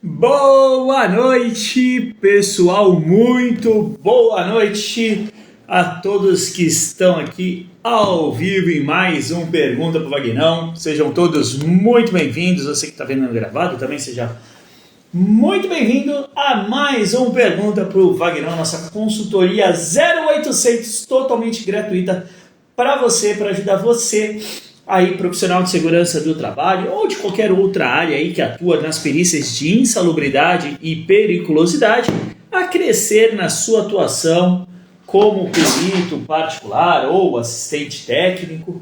Boa noite, pessoal, muito boa noite a todos que estão aqui ao vivo em mais um Pergunta pro Vagnão. Sejam todos muito bem-vindos, você que está vendo gravado também seja muito bem-vindo a mais um Pergunta pro Vagnão, nossa consultoria 0800 totalmente gratuita para você, para ajudar você aí, profissional de segurança do trabalho ou de qualquer outra área aí que atua nas perícias de insalubridade e periculosidade, a crescer na sua atuação como perito particular ou assistente técnico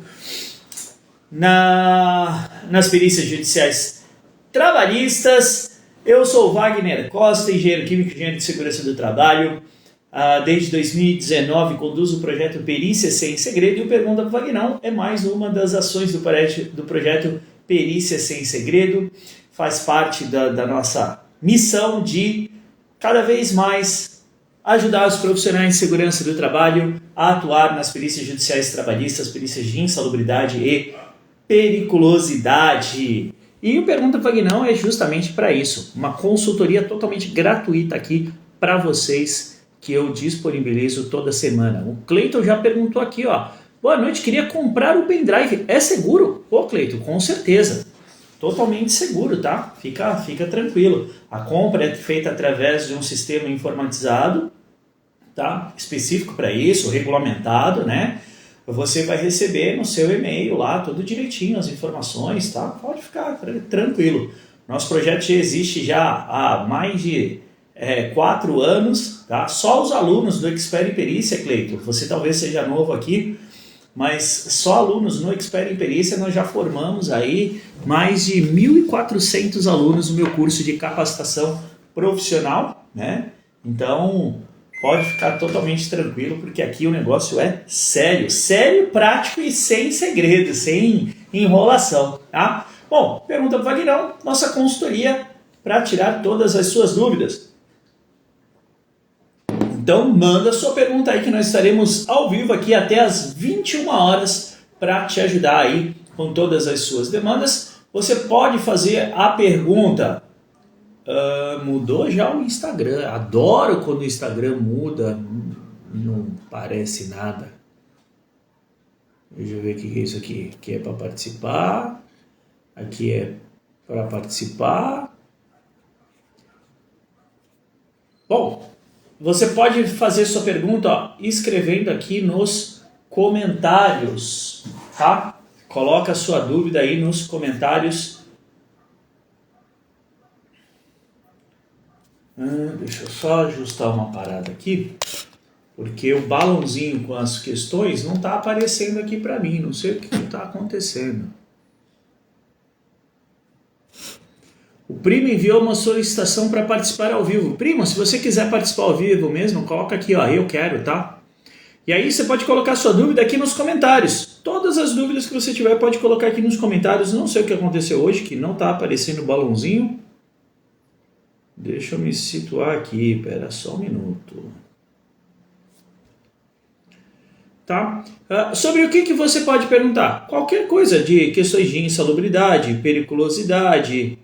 nas perícias judiciais trabalhistas. Eu sou Wagner Costa, engenheiro químico e engenheiro de segurança do trabalho. Desde 2019 conduzo o projeto Perícia Sem Segredo e o Pergunta pro Vagnão é mais uma das ações do projeto Perícia Sem Segredo. Faz parte da nossa missão de cada vez mais ajudar os profissionais de segurança do trabalho a atuar nas perícias judiciais trabalhistas, perícias de insalubridade e periculosidade. E o Pergunta pro Vagnão é justamente para isso, uma consultoria totalmente gratuita aqui para vocês, que eu disponibilizo toda semana. O Cleiton já perguntou aqui, ó. Boa noite, queria comprar o pendrive. É seguro? Pô, Cleiton, com certeza. Totalmente seguro, tá? Fica tranquilo. A compra é feita através de um sistema informatizado, tá? Específico para isso, regulamentado, né? Você vai receber no seu e-mail lá, tudo direitinho, as informações, tá? Pode ficar tranquilo. Nosso projeto já existe já há mais de 4 anos, tá? Só os alunos do Expert em Perícia, Cleiton, você talvez seja novo aqui, mas só alunos no Expert em Perícia nós já formamos aí mais de 1.400 alunos no meu curso de capacitação profissional, né? Então pode ficar totalmente tranquilo, porque aqui o negócio é sério, prático e sem segredo, sem enrolação, tá? Bom, Pergunta pro Vagnão, nossa consultoria para tirar todas as suas dúvidas. Então manda sua pergunta aí que nós estaremos ao vivo aqui até as 21 horas para te ajudar aí com todas as suas demandas. Você pode fazer a pergunta. Mudou já o Instagram. Adoro quando o Instagram muda. Não parece nada. Deixa eu ver o que é isso aqui. Aqui é para participar. Aqui é para participar. Bom, você pode fazer sua pergunta, ó, escrevendo aqui nos comentários, tá? Coloca a sua dúvida aí nos comentários. Deixa eu só ajustar uma parada aqui, porque o balãozinho com as questões não está aparecendo aqui para mim, não sei o que está acontecendo. O Primo enviou uma solicitação para participar ao vivo. Primo, se você quiser participar ao vivo mesmo, coloca aqui, ó, eu quero, tá? E aí você pode colocar sua dúvida aqui nos comentários. Todas as dúvidas que você tiver pode colocar aqui nos comentários. Não sei o que aconteceu hoje, que não está aparecendo o balãozinho. Deixa eu me situar aqui, pera só um minuto. Tá? Sobre o que você pode perguntar? Qualquer coisa de questões de insalubridade, periculosidade.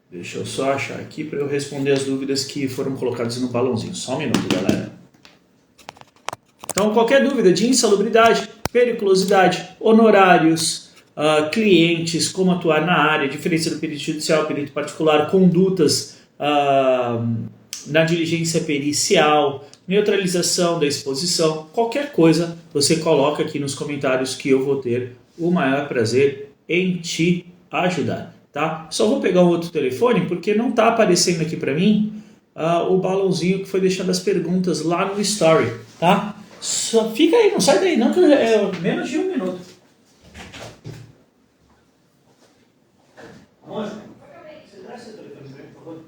Deixa eu só achar aqui para eu responder as dúvidas que foram colocadas no balãozinho. Só um minuto, galera. Então, qualquer dúvida de insalubridade, periculosidade, honorários, clientes, como atuar na área, diferença do perito judicial, perito particular, condutas na diligência pericial, neutralização da exposição, qualquer coisa você coloca aqui nos comentários que eu vou ter o maior prazer em te ajudar, tá? Só vou pegar um outro telefone porque não está aparecendo aqui para mim o balãozinho que foi deixando as perguntas lá no story, tá? Só fica aí, não sai daí não, que é menos de 1 minuto. Onde? Você traz seu telefone para mim, por favor?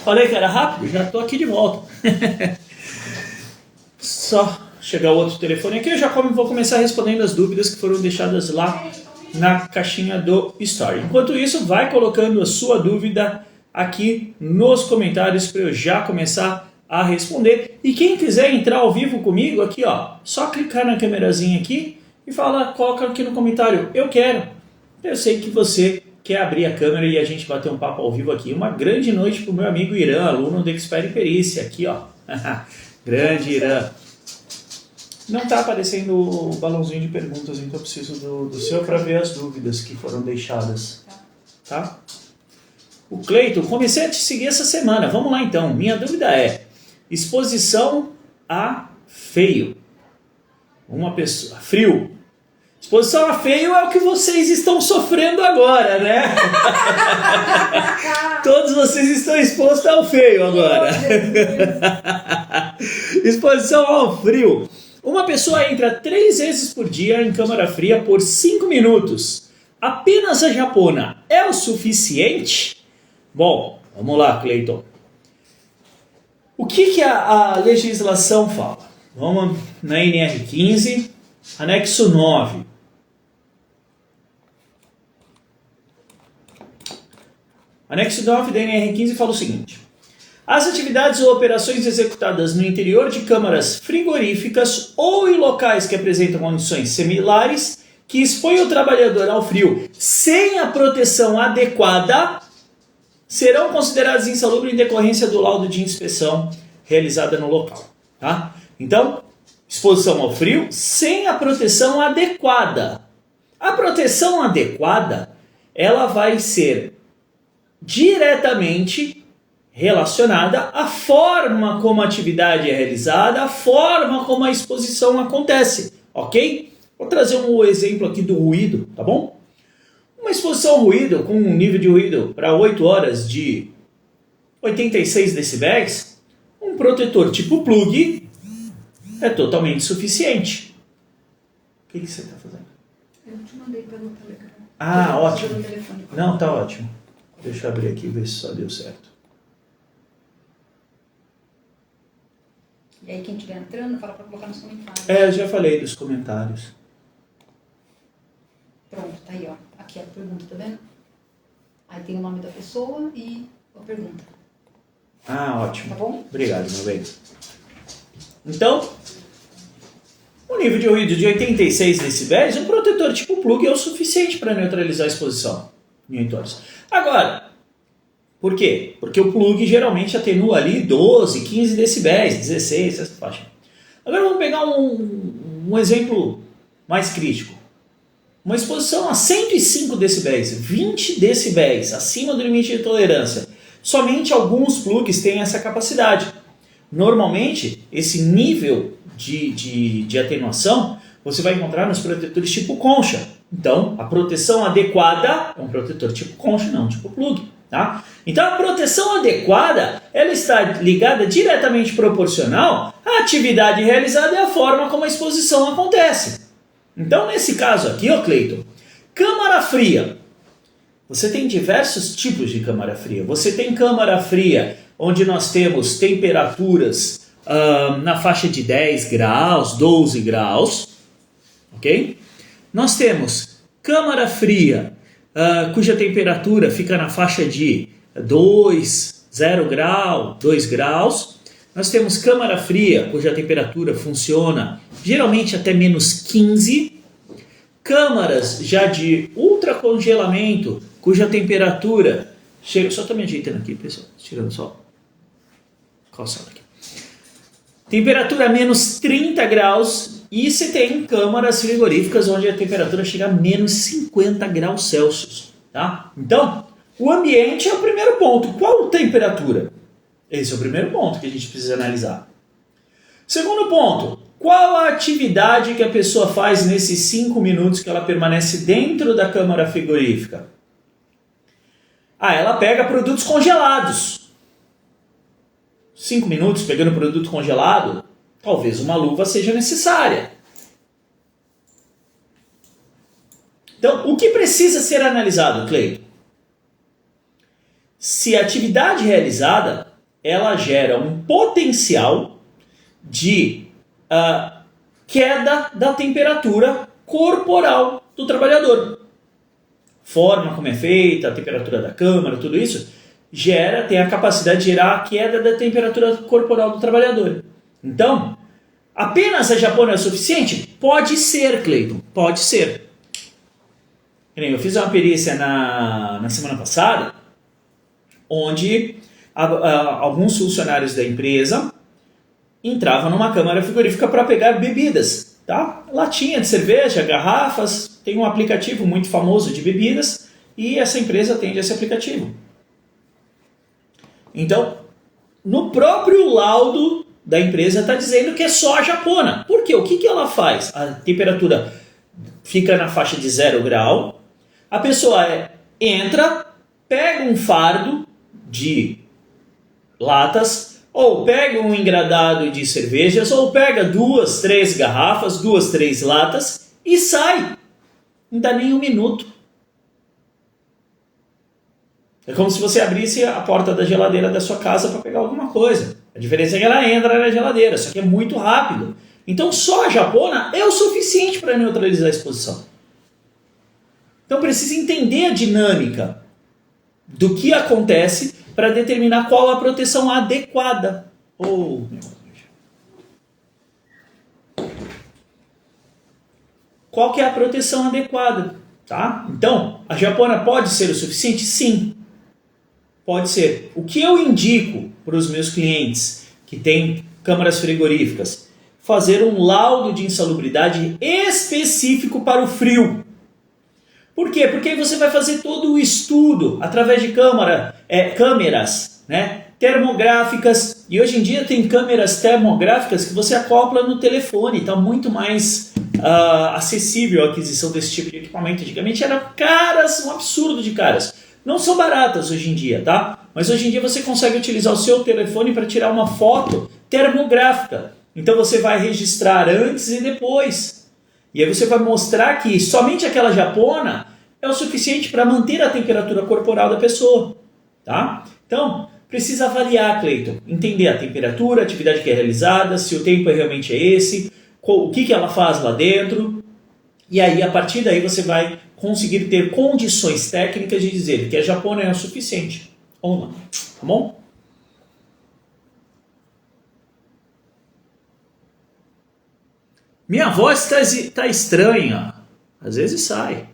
Falei que era rápido? Já estou aqui de volta. Só chegar o outro telefone aqui, eu já vou começar respondendo as dúvidas que foram deixadas lá na caixinha do Story. Enquanto isso, vai colocando a sua dúvida aqui nos comentários para eu já começar a responder. E quem quiser entrar ao vivo comigo aqui, ó, só clicar na câmerazinha aqui e coloca aqui no comentário, eu quero. Eu sei que você quer abrir a câmera e a gente bater um papo ao vivo aqui. Uma grande noite para o meu amigo Irã, aluno do Expert em Perícia, aqui, ó. Grande Irã. Não está aparecendo o balãozinho de perguntas, então eu preciso do seu para ver as dúvidas que foram deixadas. Tá? O Cleiton, comecei a te seguir essa semana. Vamos lá então. Minha dúvida é: exposição a feio. Uma pessoa. Frio. Exposição a feio é o que vocês estão sofrendo agora, né? Todos vocês estão expostos ao feio agora. Exposição ao frio. Uma pessoa entra 3 vezes por dia em câmara fria por 5 minutos. Apenas a japona é o suficiente? Bom, vamos lá, Cleiton. O que a legislação fala? Vamos na NR15, anexo 9. Anexo 9 da NR15 fala o seguinte: as atividades ou operações executadas no interior de câmaras frigoríficas ou em locais que apresentam condições similares que expõem o trabalhador ao frio sem a proteção adequada serão consideradas insalubres em decorrência do laudo de inspeção realizada no local. Tá? Então, exposição ao frio sem a proteção adequada. A proteção adequada, ela vai ser diretamente relacionada à forma como a atividade é realizada, à forma como a exposição acontece, ok? Vou trazer um exemplo aqui do ruído, tá bom? Uma exposição ao ruído com um nível de ruído para 8 horas de 86 decibéis, um protetor tipo plug é totalmente suficiente. O que você está fazendo? Eu te mandei pelo Telegram. Ah, ótimo. Não, tá ótimo. Deixa eu abrir aqui e ver se só deu certo. E aí quem estiver entrando, fala para colocar nos comentários. Eu já falei dos comentários. Pronto, tá aí, ó. Aqui a pergunta, tá vendo? Aí tem o nome da pessoa e a pergunta. Ah, ótimo. Tá bom? Obrigado, meu bem. Então, o nível de ruído de 86 decibéis, um protetor tipo plug é o suficiente para neutralizar a exposição em 8 horas. Agora, por quê? Porque o plug geralmente atenua ali 12, 15 decibéis, 16, essa faixa. Agora vamos pegar um exemplo mais crítico. Uma exposição a 105 decibéis, 20 decibéis, acima do limite de tolerância. Somente alguns plugs têm essa capacidade. Normalmente, esse nível de atenuação você vai encontrar nos protetores tipo concha. Então, a proteção adequada é um protetor tipo concha, não tipo plug. Tá? Então, a proteção adequada ela está ligada diretamente proporcional à atividade realizada e à forma como a exposição acontece. Então, nesse caso aqui, ó Cleiton, câmara fria. Você tem diversos tipos de câmara fria. Você tem câmara fria onde nós temos temperaturas na faixa de 10 graus, 12 graus. Ok? Nós temos câmara fria cuja temperatura fica na faixa de 0 grau, 2 graus. Nós temos câmara fria, cuja temperatura funciona geralmente até menos 15. Câmaras já de ultracongelamento, cuja temperatura chega... Só estou me ajeitando aqui, pessoal. Tirando só calçado aqui. Temperatura menos 30 graus. E você tem câmaras frigoríficas onde a temperatura chega a menos 50 graus Celsius. Tá? Então, o ambiente é o primeiro ponto. Qual temperatura? Esse é o primeiro ponto que a gente precisa analisar. Segundo ponto, qual a atividade que a pessoa faz nesses 5 minutos que ela permanece dentro da câmara frigorífica? Ela pega produtos congelados. 5 minutos pegando produto congelado, talvez uma luva seja necessária. Então, o que precisa ser analisado, Cleiton? Se a atividade realizada ela gera um potencial de queda da temperatura corporal do trabalhador. forma como é feita, a temperatura da câmara, tudo isso, tem a capacidade de gerar a queda da temperatura corporal do trabalhador. Então, apenas a japona é o suficiente? Pode ser, Cleiton, pode ser. Eu fiz uma perícia na semana passada, onde alguns funcionários da empresa entravam numa câmara frigorífica para pegar bebidas, tá? Latinha de cerveja, garrafas, tem um aplicativo muito famoso de bebidas e essa empresa atende esse aplicativo. Então, no próprio laudo da empresa está dizendo que é só a japona. Por quê? O que ela faz? A temperatura fica na faixa de 0 grau, a pessoa entra, pega um fardo de latas, ou pega um engradado de cervejas, ou pega 2, 3 garrafas, 2, 3 latas e sai. Não dá nem um minuto. É como se você abrisse a porta da geladeira da sua casa para pegar alguma coisa. A diferença é que ela entra na geladeira, só que é muito rápido. Então só a japona é o suficiente para neutralizar a exposição. Então precisa entender a dinâmica do que acontece para determinar qual a proteção adequada. Qual que é a proteção adequada? Tá? Então, a japona pode ser o suficiente? Sim. Pode ser. O que eu indico para os meus clientes que têm câmaras frigoríficas? Fazer um laudo de insalubridade específico para o frio. Por quê? Porque aí você vai fazer todo o estudo através de câmeras, né, termográficas. E hoje em dia tem câmeras termográficas que você acopla no telefone. Está muito mais acessível a aquisição desse tipo de equipamento. Antigamente eram caras, um absurdo de caras. Não são baratas hoje em dia, tá? Mas hoje em dia você consegue utilizar o seu telefone para tirar uma foto termográfica. Então você vai registrar antes e depois. E aí você vai mostrar que somente aquela japona é o suficiente para manter a temperatura corporal da pessoa, tá? Então, precisa avaliar, Cleiton, entender a temperatura, a atividade que é realizada, se o tempo realmente é esse, o que ela faz lá dentro. E aí, a partir daí, você vai conseguir ter condições técnicas de dizer que a japona é o suficiente ou não, tá bom? Minha voz está estranha, às vezes sai.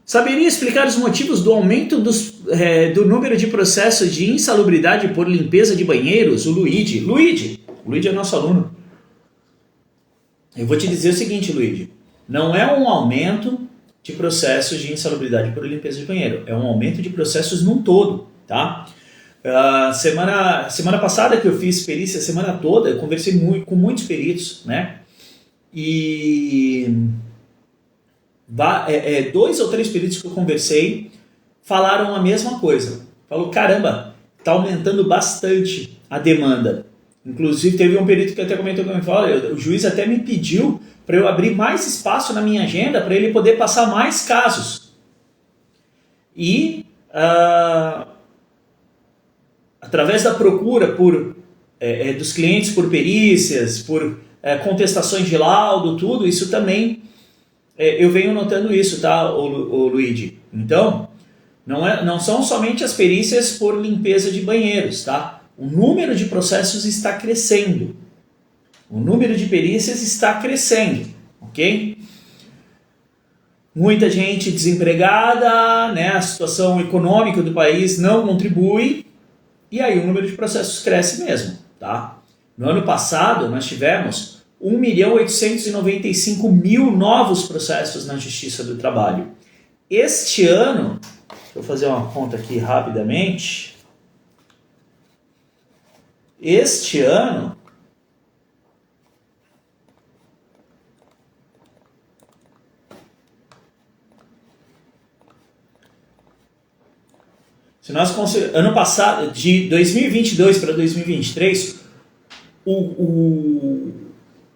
Saberia explicar os motivos do aumento do número de processos de insalubridade por limpeza de banheiros? O Luigi. Luigi é nosso aluno. Eu vou te dizer o seguinte, Luigi. Não é um aumento de processos de insalubridade por limpeza de banheiro. É um aumento de processos num todo, tá? Semana passada que eu fiz perícia, a semana toda, eu conversei com muitos peritos, né? E 2 ou 3 peritos que eu conversei falaram a mesma coisa. Falou, caramba, está aumentando bastante a demanda. Inclusive teve um perito que até comentou comigo, o juiz até me pediu para eu abrir mais espaço na minha agenda para ele poder passar mais casos. E através da procura dos clientes por perícias, por contestações de laudo, tudo isso também, eu venho notando isso, tá, o Luigi? Então, não são somente as perícias por limpeza de banheiros, tá? O número de processos está crescendo. O número de perícias está crescendo, ok? Muita gente desempregada, né? A situação econômica do país não contribui, e aí o número de processos cresce mesmo, tá? No ano passado, nós tivemos 1.895.000 novos processos na Justiça do Trabalho. Este ano, deixa eu fazer uma conta aqui rapidamente. Este ano, se nós considerarmos, ano passado, de 2022 para 2023, o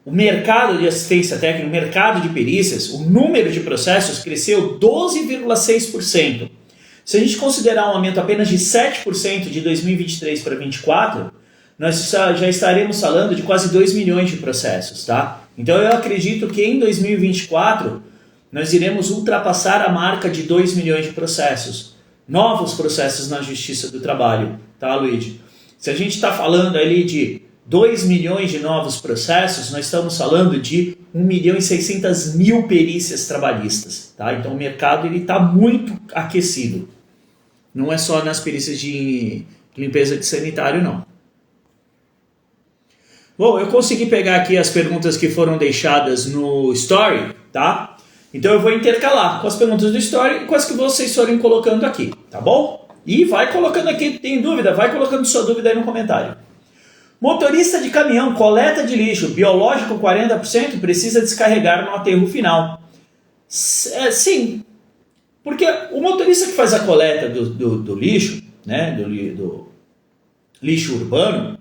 mercado de assistência técnica, o mercado de perícias, o número de processos cresceu 12,6%. Se a gente considerar um aumento apenas de 7% de 2023 para 2024, nós já estaremos falando de quase 2 milhões de processos, tá? Então eu acredito que em 2024 nós iremos ultrapassar a marca de 2 milhões de processos. Novos processos na Justiça do Trabalho, tá, Luigi? Se a gente está falando ali de 2 milhões de novos processos, nós estamos falando de 1.600.000 perícias trabalhistas, tá? Então o mercado está muito aquecido. Não é só nas perícias de limpeza de sanitário, não. Bom, eu consegui pegar aqui as perguntas que foram deixadas no Story, tá? Então eu vou intercalar com as perguntas do Story e com as que vocês forem colocando aqui, tá bom? E vai colocando aqui, tem dúvida? Vai colocando sua dúvida aí no comentário. Motorista de caminhão, coleta de lixo, biológico 40%, precisa descarregar no aterro final. Sim, porque o motorista que faz a coleta do lixo, né, do lixo urbano,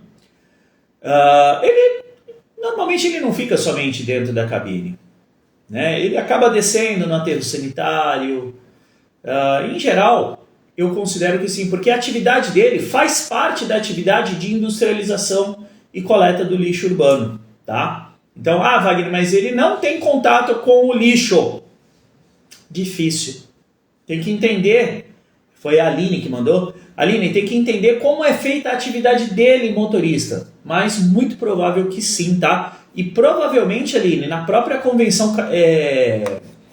normalmente ele não fica somente dentro da cabine, né? Ele acaba descendo no aterro sanitário. Em geral, eu considero que sim, porque a atividade dele faz parte da atividade de industrialização e coleta do lixo urbano, tá? Então, Wagner, mas ele não tem contato com o lixo. Difícil. Tem que entender, foi a Aline que mandou, Aline, tem que entender como é feita a atividade dele, motorista. Mas muito provável que sim, tá? E provavelmente, Aline, na própria convenção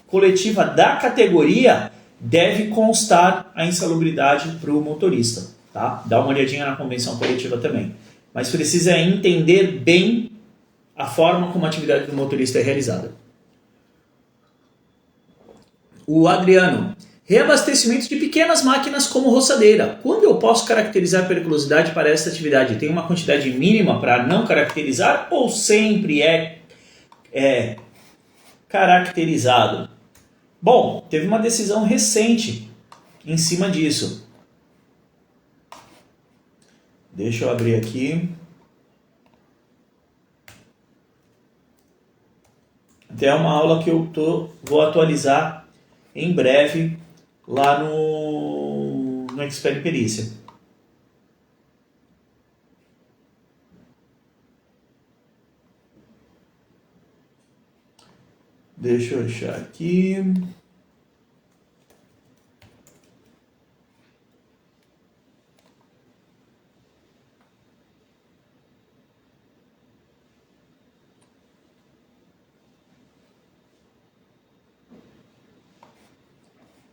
coletiva da categoria, deve constar a insalubridade para o motorista, tá? Dá uma olhadinha na convenção coletiva também. Mas precisa entender bem a forma como a atividade do motorista é realizada. O Adriano, reabastecimento de pequenas máquinas como roçadeira. Quando eu posso caracterizar periculosidade para essa atividade? Tem uma quantidade mínima para não caracterizar ou sempre é caracterizado? Bom, teve uma decisão recente em cima disso. Deixa eu abrir aqui. Até uma aula que eu vou atualizar em breve lá no Expert Perícia. Deixa eu achar aqui.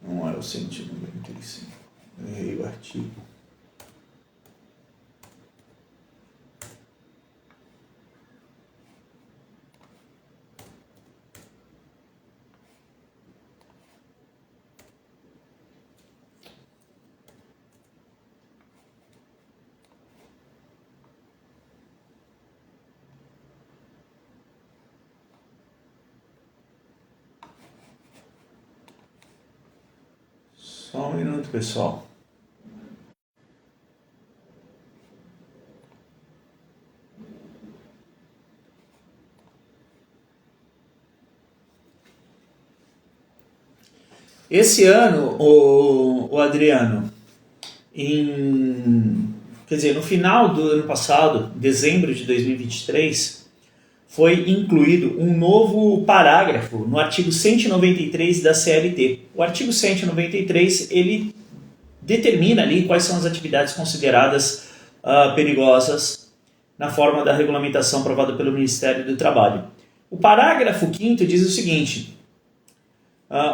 Não é o 195. Eu errei o artigo. Só um minuto, pessoal. Esse ano, o Adriano, no final do ano passado, dezembro de 2023, foi incluído um novo parágrafo no artigo 193 da CLT. O artigo 193, ele determina ali quais são as atividades consideradas perigosas na forma da regulamentação aprovada pelo Ministério do Trabalho. O parágrafo 5º diz o seguinte,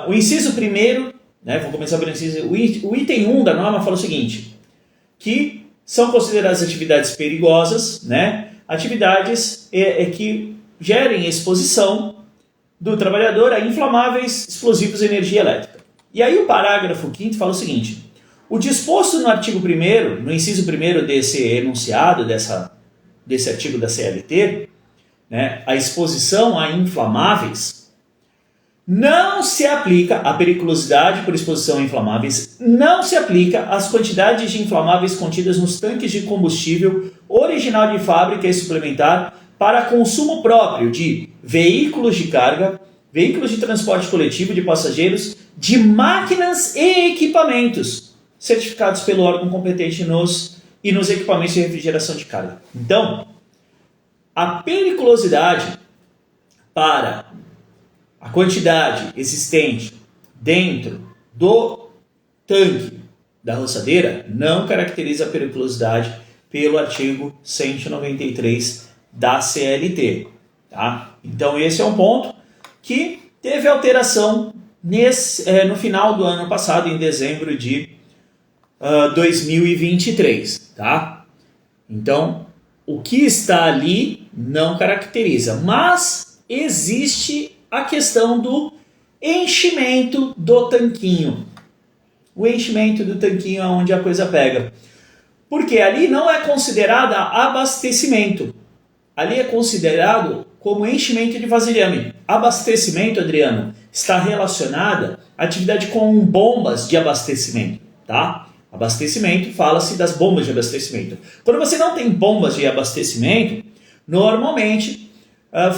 o inciso 1º, né, vou começar pelo inciso, o item 1 da norma fala o seguinte, que são consideradas atividades perigosas, né, atividades que gerem exposição do trabalhador a inflamáveis, explosivos e energia elétrica. E aí o parágrafo 5º fala o seguinte, o disposto no artigo 1º, no inciso 1º desse enunciado, desse artigo da CLT, né, a exposição a inflamáveis, não se aplica a periculosidade por exposição a inflamáveis, não se aplica às quantidades de inflamáveis contidas nos tanques de combustível original de fábrica e suplementar para consumo próprio de veículos de carga, veículos de transporte coletivo de passageiros, de máquinas e equipamentos certificados pelo órgão competente nos equipamentos de refrigeração de carga. Então, a periculosidade para a quantidade existente dentro do tanque da roçadeira não caracteriza a periculosidade pelo artigo 193 da CLT. Tá? Então esse é um ponto que teve alteração no final do ano passado, em dezembro de 2023. Tá? Então, o que está ali não caracteriza, mas existe a questão do enchimento do tanquinho. O enchimento do tanquinho é onde a coisa pega. Porque ali não é considerada abastecimento. Ali é considerado como enchimento de vasilhame. Abastecimento, Adriano, está relacionada à atividade com bombas de abastecimento, tá? Abastecimento, fala-se das bombas de abastecimento. Quando você não tem bombas de abastecimento, normalmente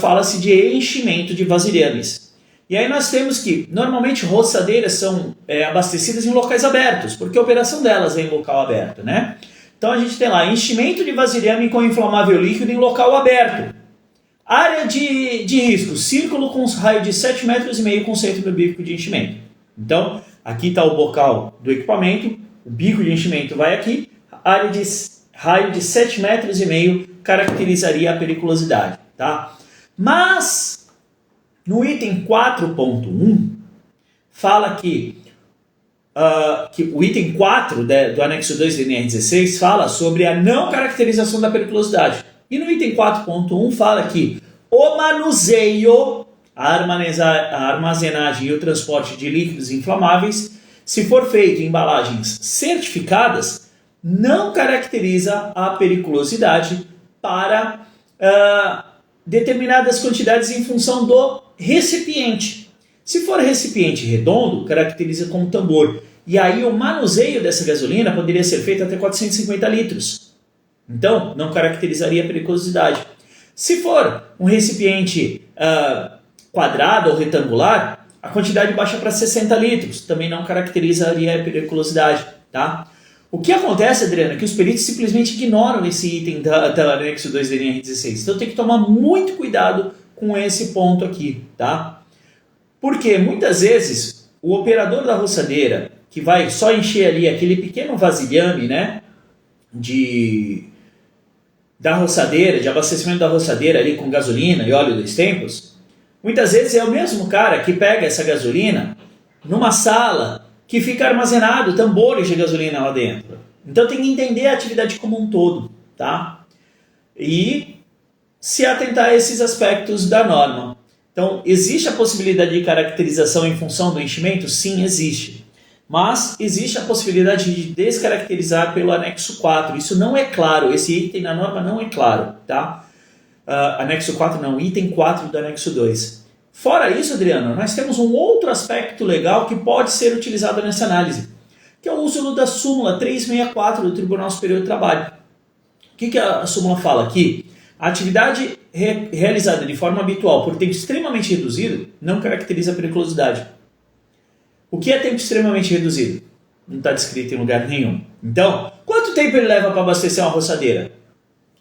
fala-se de enchimento de vasilhames. E aí nós temos que, normalmente, roçadeiras são abastecidas em locais abertos, porque a operação delas é em local aberto, né? Então a gente tem lá, enchimento de vasilhame com inflamável líquido em local aberto. Área de risco, círculo com raio de 7,5 metros com centro bíblico de enchimento. Então, aqui está o bocal do equipamento, o bico de enchimento vai aqui, área de raio de 7,5 metros caracterizaria a periculosidade, tá? Mas, no item 4.1, fala que o item 4 do anexo 2 do NR16 fala sobre a não caracterização da periculosidade. E no item 4.1 fala que o manuseio, a armazenagem e o transporte de líquidos inflamáveis, se for feito em embalagens certificadas, não caracteriza a periculosidade para determinadas quantidades em função do recipiente. Se for recipiente redondo, caracteriza como tambor. E aí o manuseio dessa gasolina poderia ser feito até 450 litros. Então, não caracterizaria a periculosidade. Se for um recipiente quadrado ou retangular, a quantidade baixa para 60 litros. Também não caracterizaria a periculosidade. Tá? O que acontece, Adriana, é que os peritos simplesmente ignoram esse item da anexo 2 da NR16. Então tem que tomar muito cuidado com esse ponto aqui. Tá? Porque muitas vezes o operador da roçadeira, que vai só encher ali aquele pequeno vasilhame, né, da roçadeira, de abastecimento da roçadeira ali com gasolina e óleo 2 tempos, muitas vezes é o mesmo cara que pega essa gasolina numa sala que fica armazenado tambores de gasolina lá dentro. Então tem que entender a atividade como um todo, tá? E se atentar a esses aspectos da norma. Então, existe a possibilidade de caracterização em função do enchimento? Sim, existe. Mas existe a possibilidade de descaracterizar pelo anexo 4. Isso não é claro, esse item na norma não é claro, tá? Anexo 4 não, item 4 do anexo 2. Fora isso, Adriano, nós temos um outro aspecto legal que pode ser utilizado nessa análise, que é o uso da súmula 364 do Tribunal Superior do Trabalho. O que a súmula fala aqui? A atividade realizada de forma habitual por tempo extremamente reduzido não caracteriza a periculosidade. O que é tempo extremamente reduzido? Não está descrito em lugar nenhum. Então, quanto tempo ele leva para abastecer uma roçadeira?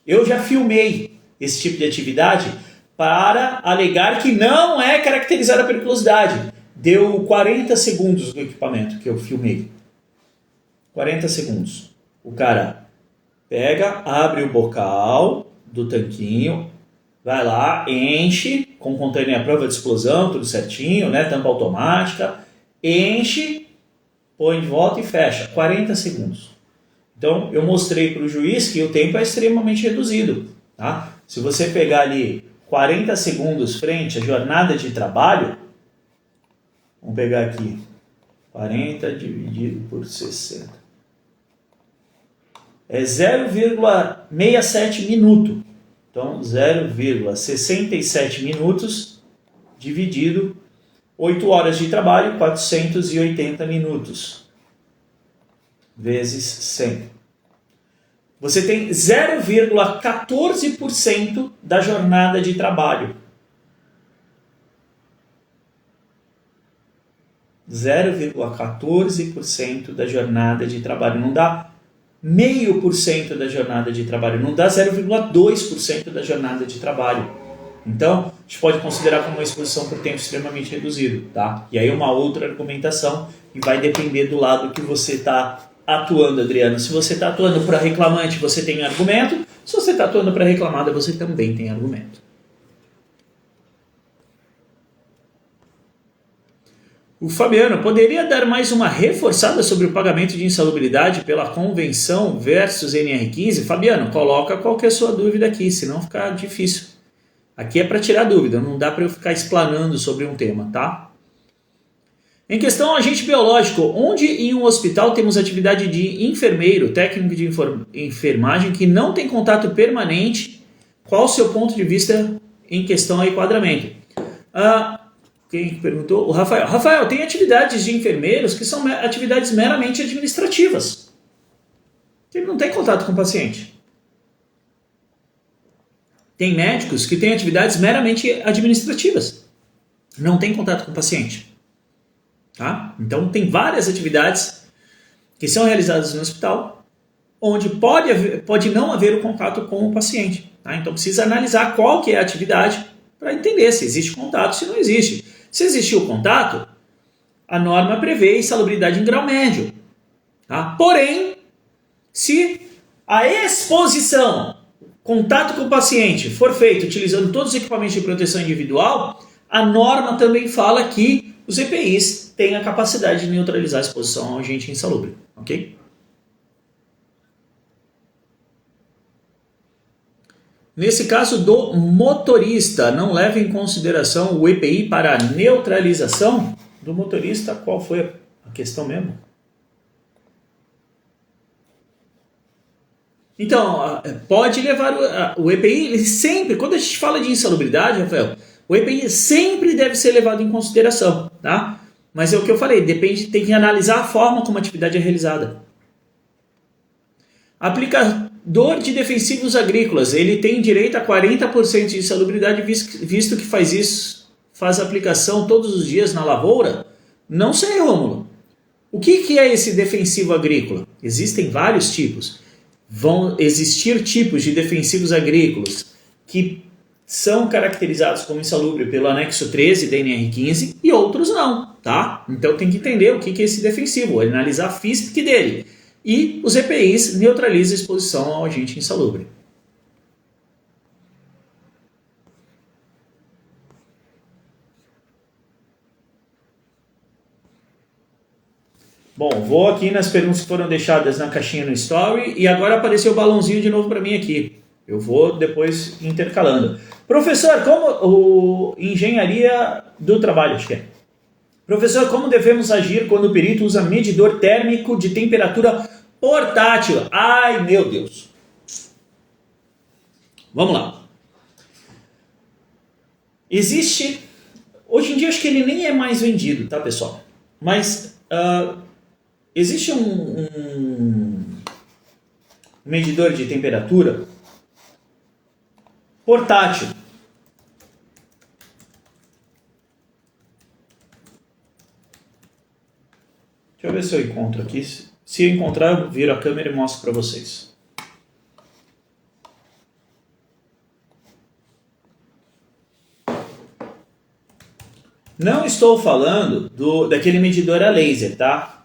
Eu já filmei esse tipo de atividade para alegar que não é caracterizada a periculosidade. Deu 40 segundos do equipamento que eu filmei. 40 segundos. O cara pega, abre o bocal do tanquinho, vai lá, enche, com container à prova de explosão, tudo certinho, né? Tampa automática, enche, põe de volta e fecha. 40 segundos. Então, eu mostrei para o juiz que o tempo é extremamente reduzido. Tá? Se você pegar ali 40 segundos frente à jornada de trabalho, vamos pegar aqui, 40 dividido por 60. É 0,67 minuto. Então, 0,67 minutos dividido 8 horas de trabalho, 480 minutos. Vezes 100. Você tem 0,14% da jornada de trabalho. 0,14% da jornada de trabalho. Não dá 0,5% da jornada de trabalho. Não dá 0,2% da jornada de trabalho. Então, gente pode considerar como uma exposição por tempo extremamente reduzido, tá? E aí uma outra argumentação, e vai depender do lado que você está atuando, Adriano. Se você está atuando para reclamante, você tem argumento. Se você está atuando para reclamada, você também tem argumento. O Fabiano, poderia dar mais uma reforçada sobre o pagamento de insalubridade pela convenção versus NR15? Fabiano, coloca qual que é a sua dúvida aqui, senão fica difícil. Aqui é para tirar dúvida, não dá para eu ficar explanando sobre um tema, tá? Em questão agente biológico, onde em um hospital temos atividade de enfermeiro, técnico de enfermagem que não tem contato permanente, qual o seu ponto de vista em questão a enquadramento? Quem perguntou? O Rafael. Rafael, tem atividades de enfermeiros que são atividades meramente administrativas. Ele não tem contato com o paciente. Tem médicos que têm atividades meramente administrativas. Não tem contato com o paciente. Tá? Então, tem várias atividades que são realizadas no hospital onde pode não haver o contato com o paciente. Tá? Então, precisa analisar qual que é a atividade para entender se existe contato, se não existe. Se existir o contato, a norma prevê insalubridade em grau médio. Tá? Porém, se a exposição, contato com o paciente, for feito utilizando todos os equipamentos de proteção individual, a norma também fala que os EPIs têm a capacidade de neutralizar a exposição ao agente insalubre. Ok? Nesse caso do motorista, não leva em consideração o EPI para a neutralização do motorista? Qual foi a questão mesmo? Então, pode levar o EPI, ele sempre, quando a gente fala de insalubridade, Rafael, o EPI sempre deve ser levado em consideração, tá? Mas é o que eu falei, tem que analisar a forma como a atividade é realizada. Aplicador de defensivos agrícolas, ele tem direito a 40% de insalubridade, visto que faz aplicação todos os dias na lavoura? Não sei, Rômulo. O que é esse defensivo agrícola? Existem vários tipos. Vão existir tipos de defensivos agrícolas que são caracterizados como insalubre pelo anexo 13 da NR15 e outros não, tá? Então tem que entender o que é esse defensivo, analisar a FISPIC dele. E os EPIs neutralizam a exposição ao agente insalubre. Bom, vou aqui nas perguntas que foram deixadas na caixinha no Story e agora apareceu o balãozinho de novo para mim aqui. Eu vou depois intercalando. Professor, como engenharia do trabalho, acho que é. Professor, como devemos agir quando o perito usa medidor térmico de temperatura portátil? Ai, meu Deus. Vamos lá. Existe... Hoje em dia acho que ele nem é mais vendido, tá, pessoal? Mas existe um medidor de temperatura portátil. Deixa eu ver se eu encontro aqui. Se eu encontrar, eu viro a câmera e mostro para vocês. Não estou falando daquele medidor a laser, tá?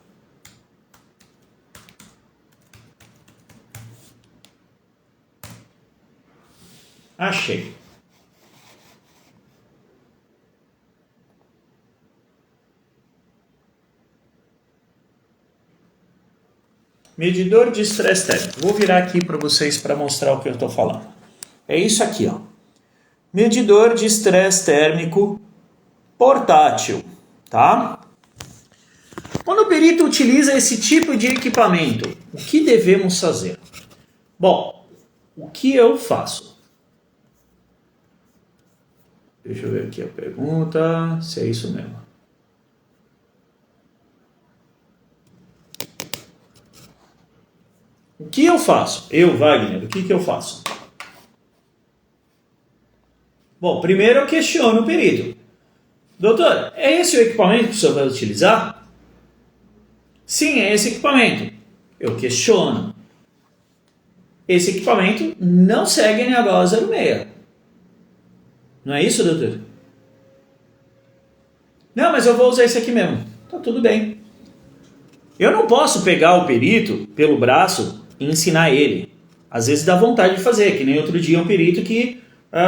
Achei. Medidor de estresse térmico. Vou virar aqui para vocês para mostrar o que eu estou falando. É isso aqui, ó. Medidor de estresse térmico portátil, tá? Quando o perito utiliza esse tipo de equipamento, o que devemos fazer? Bom, o que eu faço? Deixa eu ver aqui a pergunta, se é isso mesmo. O que eu faço? Eu, Wagner, o que eu faço? Bom, primeiro eu questiono o perito. Doutor, é esse o equipamento que o senhor vai utilizar? Sim, é esse equipamento. Eu questiono. Esse equipamento não segue NH06. Não é isso, doutor? Não, mas eu vou usar esse aqui mesmo. Tá tudo bem. Eu não posso pegar o perito pelo braço e ensinar ele. Às vezes dá vontade de fazer, que nem outro dia um perito que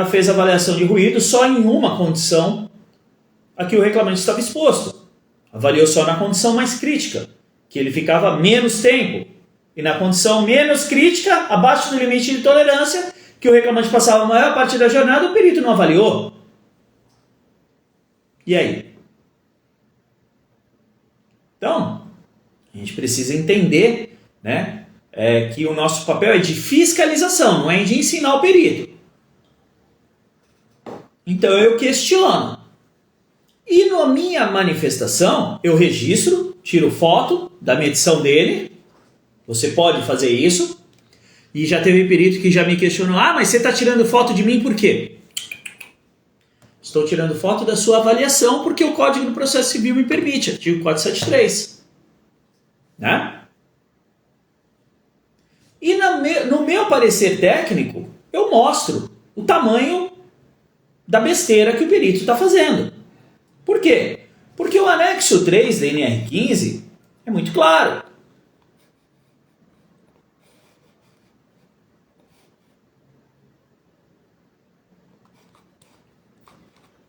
fez avaliação de ruído só em uma condição a que o reclamante estava exposto. Avaliou só na condição mais crítica, que ele ficava menos tempo. E na condição menos crítica, abaixo do limite de tolerância, que o reclamante passava a maior parte da jornada, o perito não avaliou. E aí? Então, a gente precisa entender, né, que o nosso papel é de fiscalização, não é de ensinar o perito. Então eu questiono. E na minha manifestação, eu registro, tiro foto da medição dele. Você pode fazer isso. E já teve perito que já me questionou, mas você está tirando foto de mim por quê? Estou tirando foto da sua avaliação porque o Código do Processo Civil me permite, artigo 473. Né? E no meu parecer técnico, eu mostro o tamanho da besteira que o perito está fazendo. Por quê? Porque o anexo 3 da NR15 é muito claro.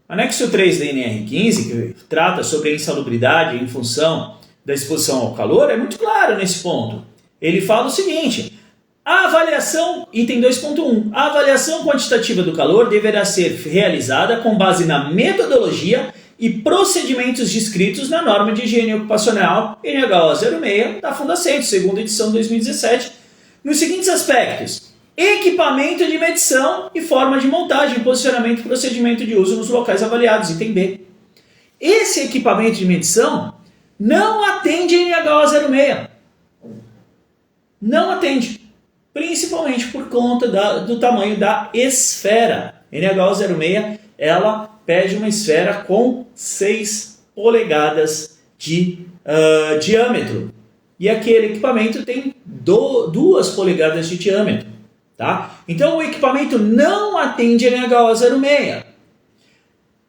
Anexo 3 da NR15, que trata sobre a insalubridade em função da exposição ao calor, é muito claro nesse ponto. Ele fala o seguinte: a avaliação, item 2.1, a avaliação quantitativa do calor deverá ser realizada com base na metodologia e procedimentos descritos na norma de higiene ocupacional NHO 06 da Fundacentro, segunda edição de 2017, nos seguintes aspectos: equipamento de medição e forma de montagem, posicionamento e procedimento de uso nos locais avaliados, item B. Esse equipamento de medição não atende a NHO 06. Não atende. Principalmente por conta do tamanho da esfera. NHO 06, ela pede uma esfera com 6 polegadas de diâmetro. E aquele equipamento tem 2 polegadas de diâmetro. Tá? Então o equipamento não atende a NHO 06.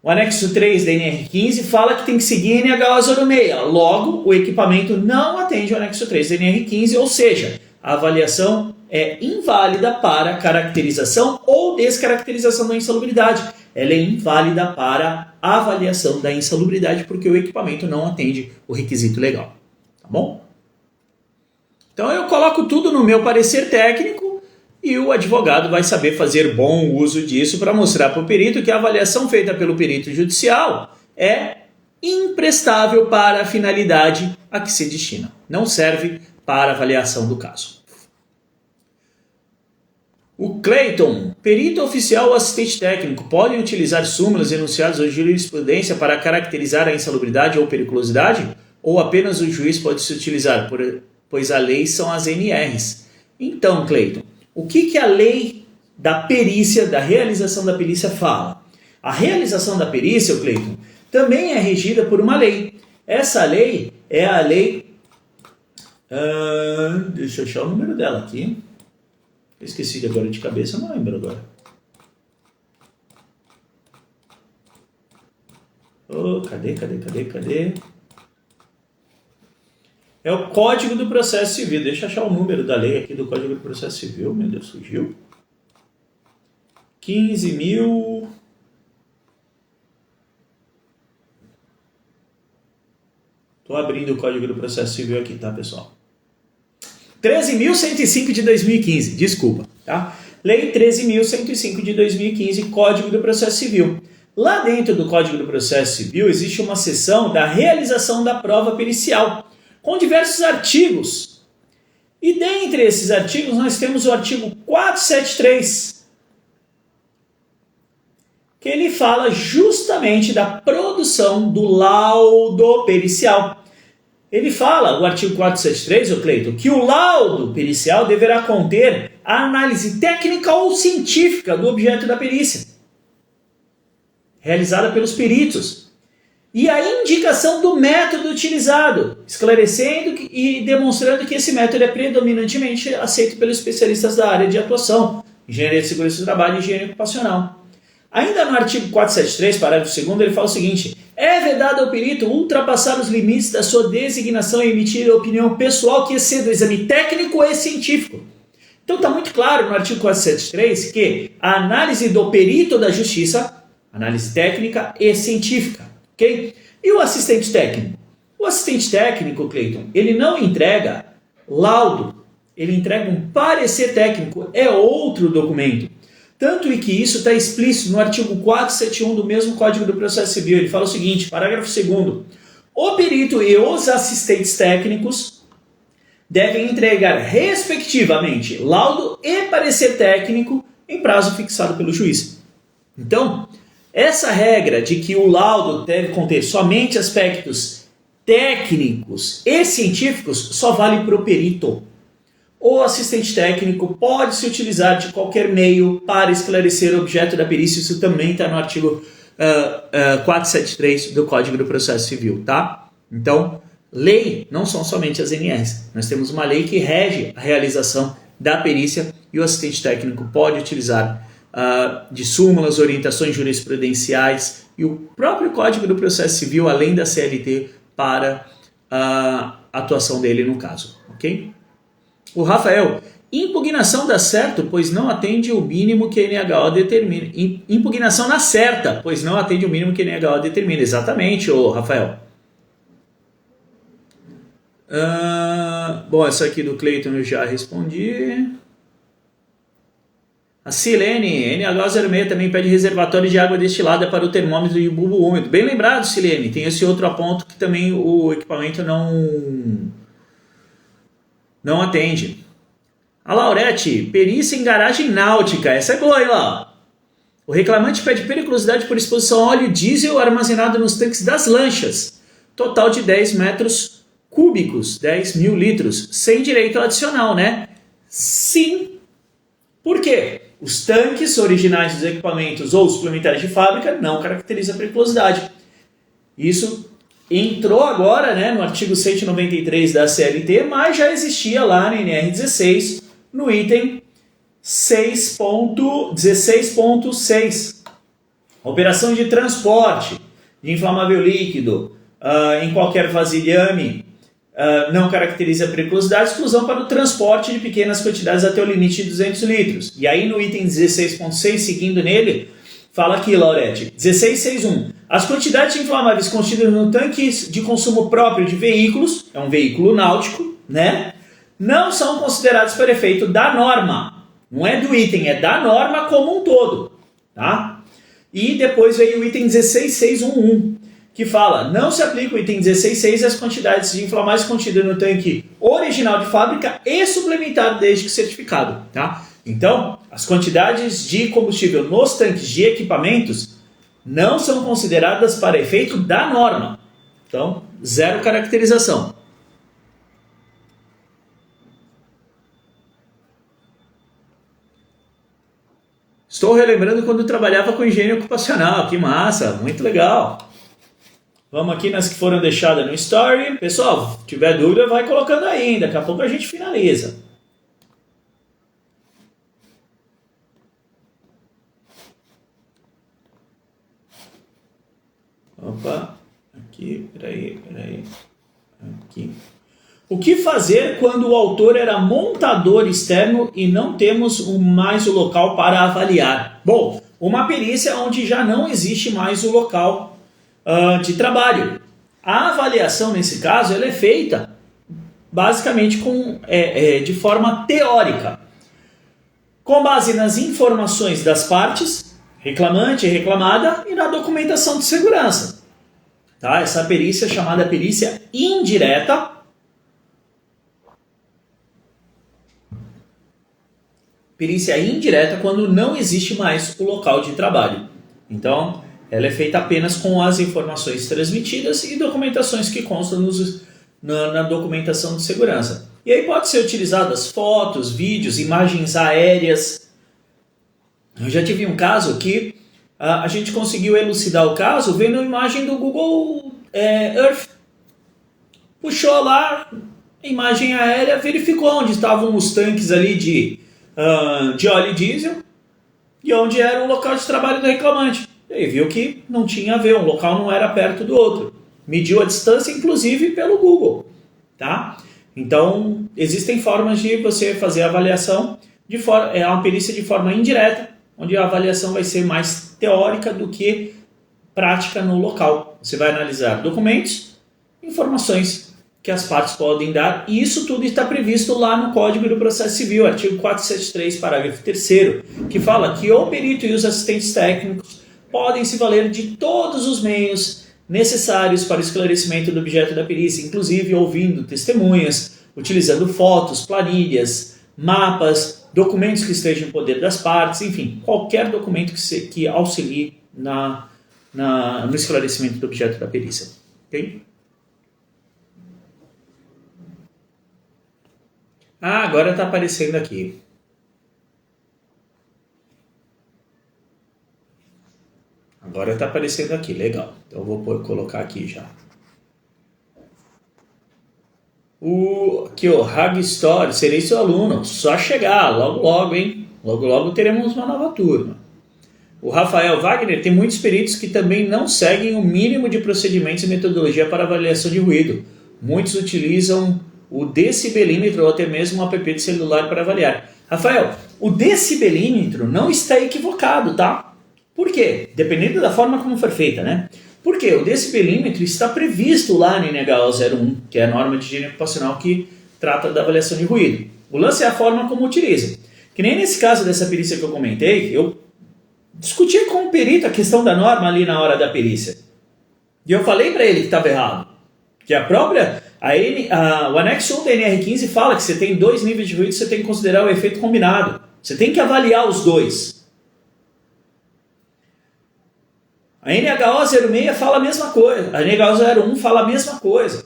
O anexo 3 da NR15 fala que tem que seguir a NHO 06. Logo, o equipamento não atende ao anexo 3 da NR15, ou seja, a avaliação é inválida para caracterização ou descaracterização da insalubridade. Ela é inválida para avaliação da insalubridade porque o equipamento não atende o requisito legal. Tá bom? Então eu coloco tudo no meu parecer técnico e o advogado vai saber fazer bom uso disso para mostrar para o perito que a avaliação feita pelo perito judicial é imprestável para a finalidade a que se destina. Não serve para avaliação do caso. O Cleiton, perito oficial ou assistente técnico, podem utilizar súmulas, enunciados ou jurisprudência para caracterizar a insalubridade ou periculosidade? Ou apenas o juiz pode se utilizar, pois a lei são as NRs? Então, Cleiton, o que a lei da perícia, da realização da perícia fala? A realização da perícia, Cleiton, também é regida por uma lei. Essa lei é a lei... deixa eu achar o número dela aqui. Eu esqueci agora de cabeça, não lembro agora. Cadê? É o Código do Processo Civil. Deixa eu achar o número da lei aqui do Código do Processo Civil. Meu Deus, fugiu. 15.000... Estou abrindo o Código do Processo Civil aqui, tá, pessoal? 13.105 de 2015, desculpa, tá? Lei 13.105 de 2015, Código do Processo Civil. Lá dentro do Código do Processo Civil existe uma seção da realização da prova pericial, com diversos artigos. E dentre esses artigos nós temos o artigo 473, que ele fala justamente da produção do laudo pericial. Ele fala, o artigo 473, o Cleiton, que o laudo pericial deverá conter a análise técnica ou científica do objeto da perícia, realizada pelos peritos, e a indicação do método utilizado, esclarecendo e demonstrando que esse método é predominantemente aceito pelos especialistas da área de atuação, engenharia de segurança do trabalho e higiene ocupacional. Ainda no artigo 473, parágrafo 2º, ele fala o seguinte: é vedado ao perito ultrapassar os limites da sua designação e emitir opinião pessoal que exceda o exame técnico e científico. Então está muito claro no artigo 473 que a análise do perito da justiça, análise técnica e científica, ok? E o assistente técnico? O assistente técnico, Cleiton, ele não entrega laudo, ele entrega um parecer técnico, é outro documento. Tanto e que isso está explícito no artigo 471 do mesmo Código do Processo Civil. Ele fala o seguinte, parágrafo 2º, o perito e os assistentes técnicos devem entregar, respectivamente, laudo e parecer técnico em prazo fixado pelo juiz. Então, essa regra de que o laudo deve conter somente aspectos técnicos e científicos só vale para o perito. O assistente técnico pode se utilizar de qualquer meio para esclarecer o objeto da perícia. Isso também está no artigo 473 do Código do Processo Civil, tá? Então, lei não são somente as NRs. Nós temos uma lei que rege a realização da perícia e o assistente técnico pode utilizar de súmulas, orientações jurisprudenciais e o próprio Código do Processo Civil, além da CLT, para a atuação dele no caso, ok? O Rafael, impugnação dá certo, pois não atende o mínimo que a NHO determina. Impugnação na certa, pois não atende o mínimo que a NHO determina. Exatamente, ô Rafael. Bom, essa aqui do Cleiton eu já respondi. A Silene, NH06 também pede reservatório de água destilada para o termômetro e o bulbo úmido. Bem lembrado, Silene. Tem esse outro aponto que também o equipamento não atende. A Laurete, perícia em garagem náutica. Essa é boa, hein, lá. O reclamante pede periculosidade por exposição a óleo diesel armazenado nos tanques das lanchas. Total de 10 metros cúbicos, 10 mil litros. Sem direito adicional, né? Sim. Por quê? Os tanques originais dos equipamentos ou suplementares de fábrica não caracterizam a periculosidade. Isso entrou agora, né, no artigo 193 da CLT, mas já existia lá na NR16, no item 16.6. Operação de transporte de inflamável líquido em qualquer vasilhame não caracteriza a periculosidade, exclusão para o transporte de pequenas quantidades até o limite de 200 litros. E aí no item 16.6, seguindo nele, fala aqui, Laurete, 16.6.1. As quantidades de inflamáveis contidas no tanque de consumo próprio de veículos, é um veículo náutico, né? Não são considerados para efeito da norma. Não é do item, é da norma como um todo, tá? E depois veio o item 16.6.1.1, que fala, não se aplica o item 16.6 às quantidades de inflamáveis contidas no tanque original de fábrica e suplementado desde que certificado, tá? Então, as quantidades de combustível nos tanques de equipamentos não são consideradas para efeito da norma. Então, zero caracterização. Estou relembrando quando trabalhava com engenharia ocupacional. Que massa, muito legal. Vamos aqui nas que foram deixadas no Story. Pessoal, se tiver dúvida, vai colocando aí. Daqui a pouco a gente finaliza. Opa, aqui, peraí. Aqui. O que fazer quando o autor era montador externo e não temos mais o local para avaliar? Bom, uma perícia onde já não existe mais o local de trabalho. A avaliação, nesse caso, ela é feita basicamente de forma teórica, com base nas informações das partes, reclamante e reclamada, e na documentação de segurança. Tá? Essa perícia é chamada perícia indireta. Perícia indireta quando não existe mais o local de trabalho. Então, ela é feita apenas com as informações transmitidas e documentações que constam na documentação de segurança. E aí pode ser utilizadas fotos, vídeos, imagens aéreas. Eu já tive um caso que a gente conseguiu elucidar o caso vendo a imagem do Google Earth. Puxou lá a imagem aérea, verificou onde estavam os tanques ali de óleo diesel, e onde era o local de trabalho do reclamante. E aí viu que não tinha a ver, um local não era perto do outro. Mediu a distância, inclusive, pelo Google. Tá? Então, existem formas de você fazer a avaliação, uma perícia de forma indireta, onde a avaliação vai ser mais teórica do que prática no local. Você vai analisar documentos, informações que as partes podem dar, e isso tudo está previsto lá no Código do Processo Civil, artigo 473, parágrafo 3º, que fala que o perito e os assistentes técnicos podem se valer de todos os meios necessários para o esclarecimento do objeto da perícia, inclusive ouvindo testemunhas, utilizando fotos, planilhas, mapas, documentos que estejam em poder das partes, enfim, qualquer documento que auxilie no esclarecimento do objeto da perícia. Ok? Agora está aparecendo aqui. Agora está aparecendo aqui, legal. Então eu vou colocar aqui já. Aqui, ó, Hag Story, serei seu aluno. Só chegar, logo logo, hein? Logo logo teremos uma nova turma. O Rafael Wagner tem muitos peritos que também não seguem o mínimo de procedimentos e metodologia para avaliação de ruído. Muitos utilizam o decibelímetro ou até mesmo um app de celular para avaliar. Rafael, o decibelímetro não está equivocado, tá? Por quê? Dependendo da forma como for feita, né? Porque o decibelímetro está previsto lá no NHO 01, que é a norma de higiene ocupacional que trata da avaliação de ruído. O lance é a forma como utiliza. Que nem nesse caso dessa perícia que eu comentei, eu discuti com o perito a questão da norma ali na hora da perícia. E eu falei para ele que estava errado. Que a própria... o anexo 1 da NR15 fala que você tem 2 níveis de ruído, você tem que considerar o efeito combinado. Você tem que avaliar os dois. A NHO 06 fala a mesma coisa. A NHO 01 fala a mesma coisa.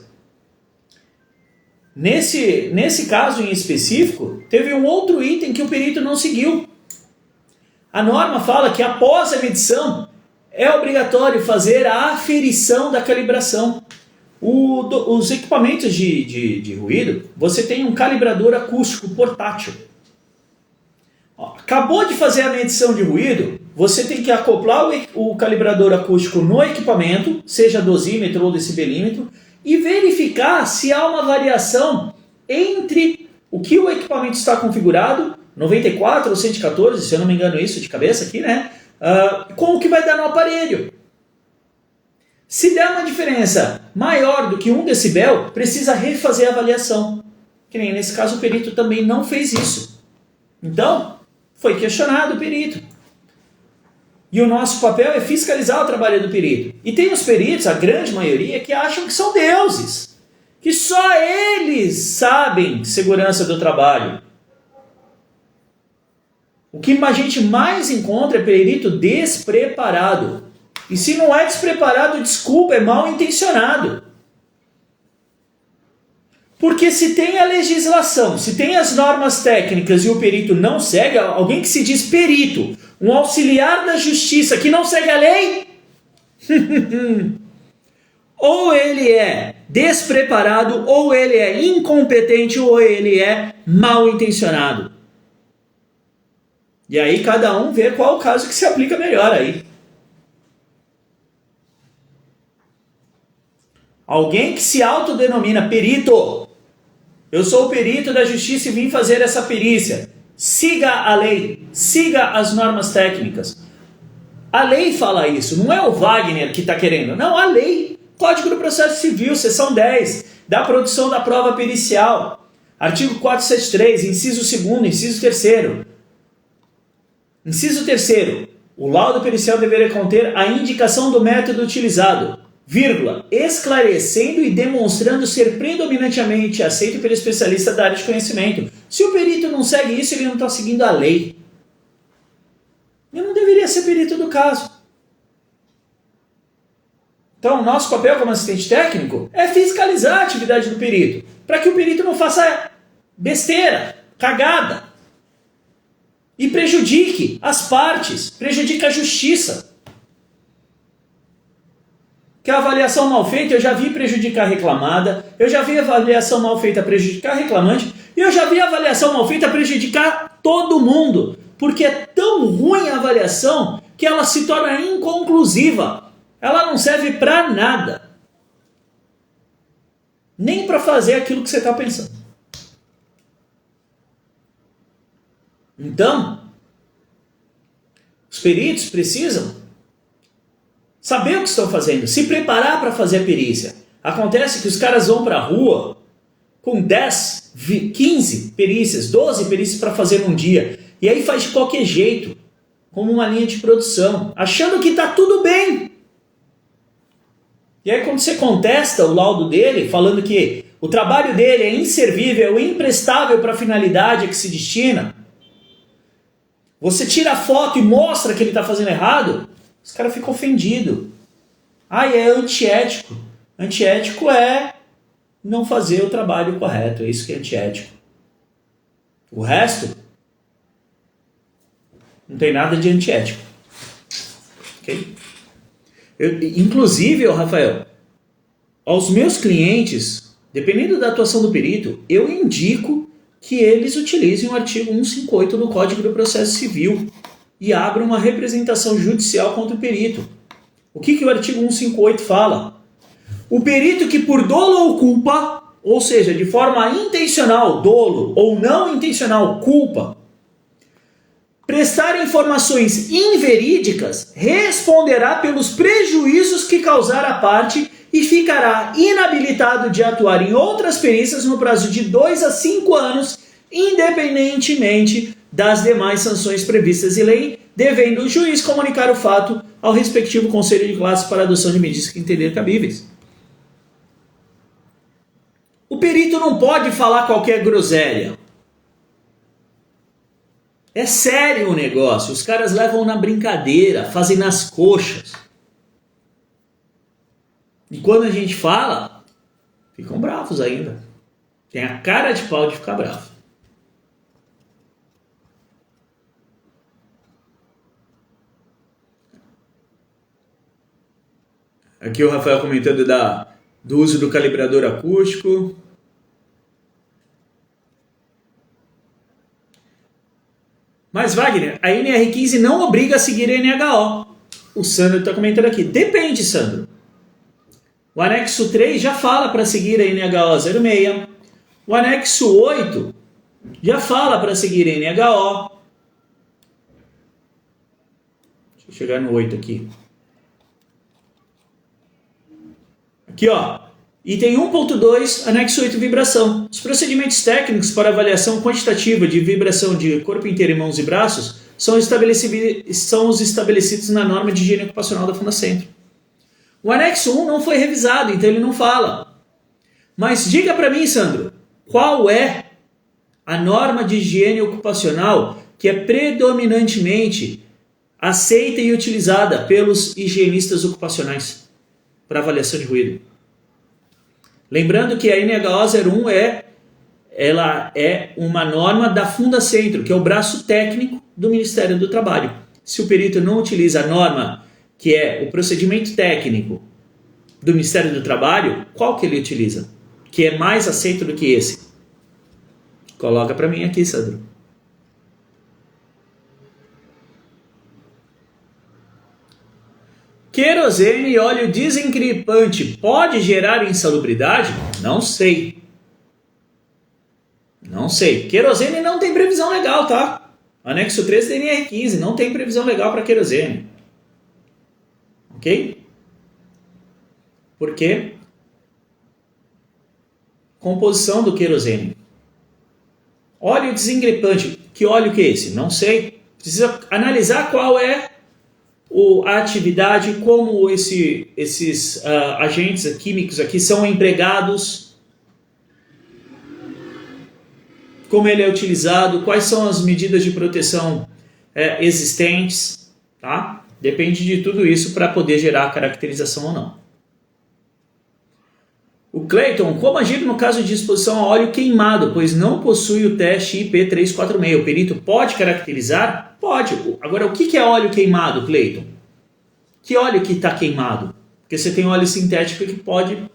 Nesse caso em específico, teve um outro item que o perito não seguiu. A norma fala que após a medição é obrigatório fazer a aferição da calibração. Os equipamentos de ruído, você tem um calibrador acústico portátil. Acabou de fazer a medição de ruído, você tem que acoplar o calibrador acústico no equipamento, seja dosímetro ou decibelímetro, e verificar se há uma variação entre o que o equipamento está configurado, 94 ou 114, se eu não me engano isso de cabeça aqui, né? Com o que vai dar no aparelho. Se der uma diferença maior do que 1 decibel, precisa refazer a avaliação. Que nem nesse caso o perito também não fez isso. Então, foi questionado o perito. E o nosso papel é fiscalizar o trabalho do perito. E tem os peritos, a grande maioria, que acham que são deuses. Que só eles sabem segurança do trabalho. O que a gente mais encontra é perito despreparado. E se não é despreparado, desculpa, é mal intencionado. Porque se tem a legislação, se tem as normas técnicas e o perito não segue, alguém que se diz perito, um auxiliar da justiça que não segue a lei, ou ele é despreparado, ou ele é incompetente, ou ele é mal intencionado. E aí cada um vê qual o caso que se aplica melhor aí. Alguém que se autodenomina perito. Eu sou o perito da justiça e vim fazer essa perícia. Siga a lei, siga as normas técnicas. A lei fala isso, não é o Wagner que está querendo. Não, a lei. Código do Processo Civil, seção 10, da produção da prova pericial. Artigo 473, inciso 2º, inciso 3º. Inciso 3º. O laudo pericial deverá conter a indicação do método utilizado, vírgula, esclarecendo e demonstrando ser predominantemente aceito pelo especialista da área de conhecimento. Se o perito não segue isso, ele não está seguindo a lei. Ele não deveria ser perito do caso. Então, nosso papel como assistente técnico é fiscalizar a atividade do perito, para que o perito não faça besteira, cagada, e prejudique as partes, prejudique a justiça. Que a avaliação mal feita eu já vi prejudicar a reclamada, eu já vi a avaliação mal feita prejudicar a reclamante, e eu já vi a avaliação mal feita prejudicar todo mundo. Porque é tão ruim a avaliação que ela se torna inconclusiva. Ela não serve para nada. Nem para fazer aquilo que você está pensando. Então, os peritos precisam saber o que estão fazendo, se preparar para fazer a perícia. Acontece que os caras vão para a rua com 10, 15 perícias, 12 perícias para fazer num dia. E aí faz de qualquer jeito, como uma linha de produção, achando que está tudo bem. E aí quando você contesta o laudo dele, falando que o trabalho dele é inservível, imprestável para a finalidade a que se destina, você tira a foto e mostra que ele está fazendo errado, os caras ficam ofendidos. É antiético. Antiético é não fazer o trabalho correto, é isso que é antiético. O resto não tem nada de antiético. Ok? Inclusive, Rafael, aos meus clientes, dependendo da atuação do perito, eu indico que eles utilizem o artigo 158 do Código do Processo Civil e abram uma representação judicial contra o perito. O que o artigo 158 fala? O perito que por dolo ou culpa, ou seja, de forma intencional, dolo, ou não intencional, culpa, prestar informações inverídicas, responderá pelos prejuízos que causar a parte e ficará inabilitado de atuar em outras perícias no prazo de 2 a 5 anos, independentemente das demais sanções previstas em lei, devendo o juiz comunicar o fato ao respectivo conselho de classe para adoção de medidas que entender cabíveis. O perito não pode falar qualquer groselha. É sério o negócio, os caras levam na brincadeira, fazem nas coxas. E quando a gente fala, ficam bravos ainda. Tem a cara de pau de ficar bravo. Aqui o Rafael comentando do uso do calibrador acústico. Mas, Wagner, a NR15 não obriga a seguir a NHO. O Sandro está comentando aqui. Depende, Sandro. O anexo 3 já fala para seguir a NHO 06. O anexo 8 já fala para seguir a NHO. Deixa eu chegar no 8 aqui. Aqui, ó. Item 1.2, anexo 8, vibração. Os procedimentos técnicos para avaliação quantitativa de vibração de corpo inteiro, mãos e braços são os estabelecidos na norma de higiene ocupacional da Fundacentro. O anexo 1 não foi revisado, então ele não fala. Mas diga para mim, Sandro, qual é a norma de higiene ocupacional que é predominantemente aceita e utilizada pelos higienistas ocupacionais para avaliação de ruído? Lembrando que a NHO 01 ela é uma norma da Fundacentro, que é o braço técnico do Ministério do Trabalho. Se o perito não utiliza a norma, que é o procedimento técnico do Ministério do Trabalho, qual que ele utiliza? Que é mais aceito do que esse? Coloca para mim aqui, Sandro. Querosene e óleo desencripante pode gerar insalubridade? Não sei. Não sei. Querosene não tem previsão legal, tá? Anexo 3 da NR15 não tem previsão legal para querosene. Ok? Por quê? Composição do querosene. Óleo desengripante. Que óleo que é esse? Não sei. Precisa analisar qual é a atividade, como esses agentes químicos aqui são empregados, como ele é utilizado, quais são as medidas de proteção existentes, tá? Depende de tudo isso para poder gerar caracterização ou não. O Clayton, como agir no caso de exposição a óleo queimado, pois não possui o teste IP346? O perito pode caracterizar? Pode. Agora, o que é óleo queimado, Clayton? Que óleo que está queimado? Porque você tem óleo sintético que pode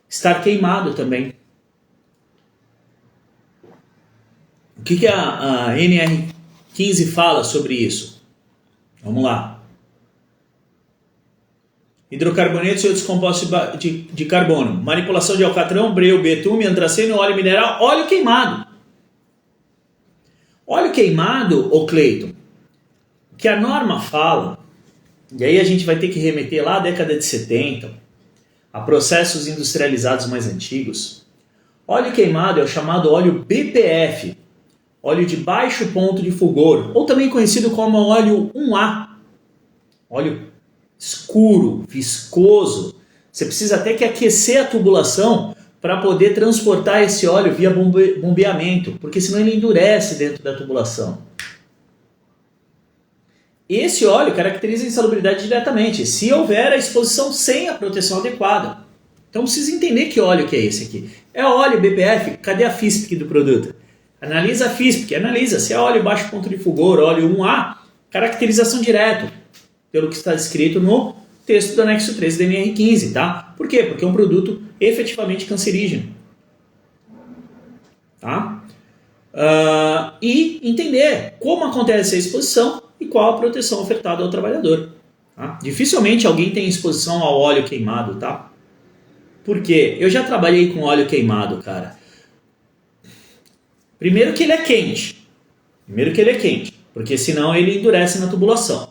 estar queimado também. O que a 15 fala sobre isso. Vamos lá. Hidrocarbonetos e outros compostos de carbono. Manipulação de alcatrão, breu, betume, antraceno, óleo mineral, óleo queimado. Óleo queimado, ô Cleiton, que a norma fala, e aí a gente vai ter que remeter lá à década de 70, a processos industrializados mais antigos. Óleo queimado é o chamado óleo BPF, óleo de baixo ponto de fulgor, ou também conhecido como óleo 1A, óleo escuro, viscoso. Você precisa até que aquecer a tubulação para poder transportar esse óleo via bombeamento, porque senão ele endurece dentro da tubulação. Esse óleo caracteriza a insalubridade diretamente, se houver a exposição sem a proteção adequada. Então precisa entender que óleo que é esse aqui. É óleo BPF, cadê a FISPIC do produto? Analisa a FISPIC, analisa se é óleo baixo ponto de fulgor, óleo 1A, caracterização direto, pelo que está descrito no texto do anexo 13 da NR15, tá? Por quê? Porque é um produto efetivamente cancerígeno. Tá? E entender como acontece a exposição e qual a proteção ofertada ao trabalhador. Tá? Dificilmente alguém tem exposição ao óleo queimado, tá? Por quê? Eu já trabalhei com óleo queimado, cara. Primeiro que ele é quente. Porque senão ele endurece na tubulação.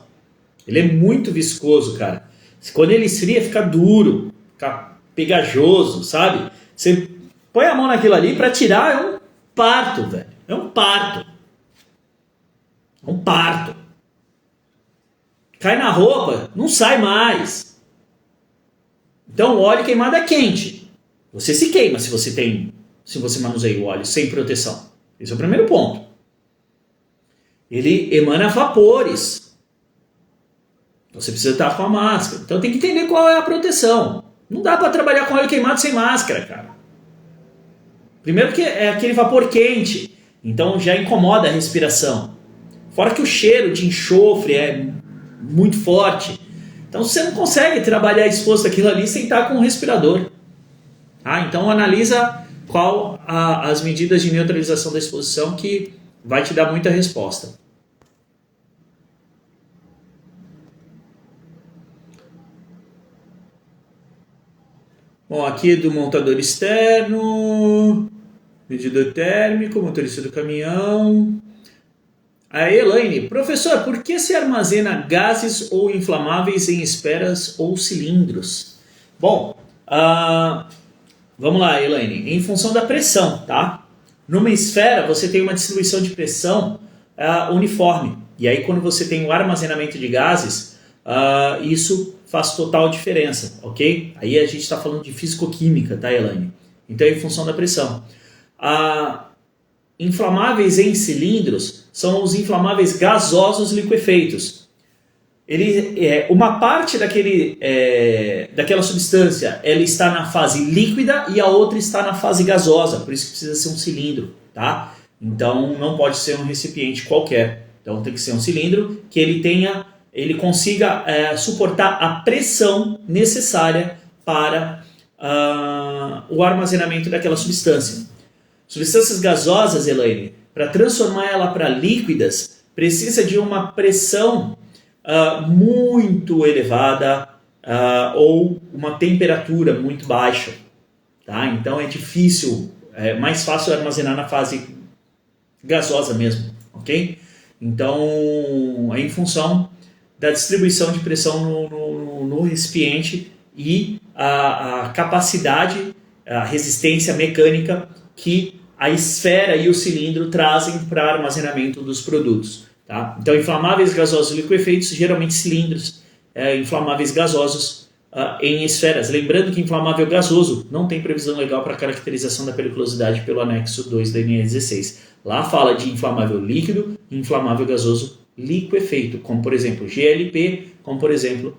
Ele é muito viscoso, cara. Quando ele esfria, fica duro, fica pegajoso, sabe? Você põe a mão naquilo ali para tirar, é um parto, velho. É um parto. Cai na roupa, não sai mais. Então o óleo queimado é quente. Você se queima se você manuseia o óleo sem proteção. Esse é o primeiro ponto. Ele emana vapores. Você precisa estar com a máscara. Então tem que entender qual é a proteção. Não dá para trabalhar com óleo queimado sem máscara, cara. Primeiro que é aquele vapor quente. Então já incomoda a respiração. Fora que o cheiro de enxofre é muito forte. Então você não consegue trabalhar exposto àquilo ali sem estar com um respirador. Então analisa qual as medidas de neutralização da exposição que vai te dar muita resposta. Bom, aqui do montador externo, medidor térmico, motorista do caminhão. A Elaine, professor, por que se armazena gases ou inflamáveis em esferas ou cilindros? Bom, vamos lá, Elaine. Em função da pressão, tá? Numa esfera, você tem uma distribuição de pressão uniforme. E aí, quando você tem o armazenamento de gases, isso faz total diferença, ok? Aí a gente está falando de fisicoquímica, tá, Elaine? Então, em função da pressão. Inflamáveis em cilindros são os inflamáveis gasosos liquefeitos. Uma parte daquela substância ela está na fase líquida e a outra está na fase gasosa, por isso que precisa ser um cilindro, tá? Então não pode ser um recipiente qualquer. Então tem que ser um cilindro que ele consiga suportar a pressão necessária para o armazenamento daquela substância. Substâncias gasosas, Elaine, para transformar ela para líquidas, precisa de uma pressão muito elevada ou uma temperatura muito baixa. Tá? Então é difícil, é mais fácil armazenar na fase gasosa mesmo. Okay? Então é em função da distribuição de pressão no recipiente e a capacidade, a resistência mecânica que a esfera e o cilindro trazem para armazenamento dos produtos. Tá? Então, inflamáveis gasosos liquefeitos, geralmente cilindros inflamáveis gasosos em esferas. Lembrando que inflamável gasoso não tem previsão legal para caracterização da periculosidade pelo anexo 2 da NR16. Lá fala de inflamável líquido e inflamável gasoso liquefeito, como por exemplo GLP, como por exemplo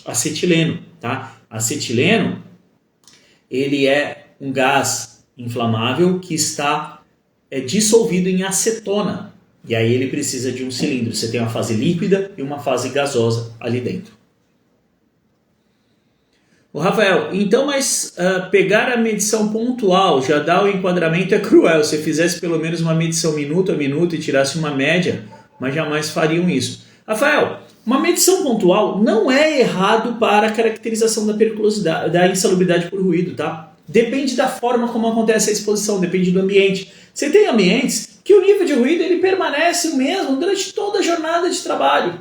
acetileno. Tá? Acetileno, ele é um gás inflamável que está dissolvido em acetona. E aí ele precisa de um cilindro. Você tem uma fase líquida e uma fase gasosa ali dentro. O Rafael, então, mas pegar a medição pontual já dá o enquadramento é cruel. Se fizesse pelo menos uma medição minuto a minuto e tirasse uma média, mas jamais fariam isso. Rafael, uma medição pontual não é errado para a caracterização da periculosidade, da insalubridade por ruído, tá? Depende da forma como acontece a exposição, depende do ambiente. Você tem ambientes que o nível de ruído ele permanece o mesmo durante toda a jornada de trabalho.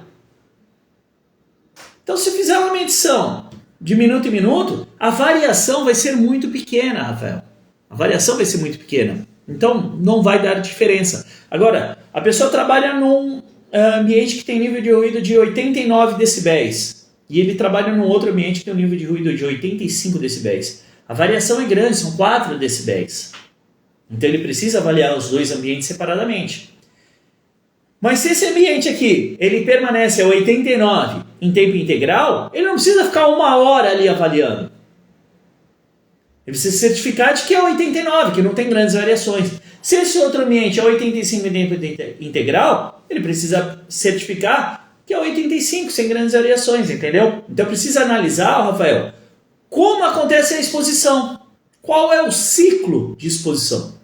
Então, se fizer uma medição de minuto em minuto, a variação vai ser muito pequena, Rafael. A variação vai ser muito pequena. Então, não vai dar diferença. Agora, a pessoa trabalha num ambiente que tem nível de ruído de 89 decibéis e ele trabalha num outro ambiente que tem um nível de ruído de 85 decibéis. A variação é grande, são 4 decibéis. Então, ele precisa avaliar os dois ambientes separadamente. Mas se esse ambiente aqui, ele permanece a 89 em tempo integral, ele não precisa ficar 1 hora ali avaliando. Ele precisa certificar de que é 89, que não tem grandes variações. Se esse outro ambiente é 85 em tempo integral, ele precisa certificar que é 85, sem grandes variações, entendeu? Então precisa analisar, Rafael, como acontece a exposição. Qual é o ciclo de exposição?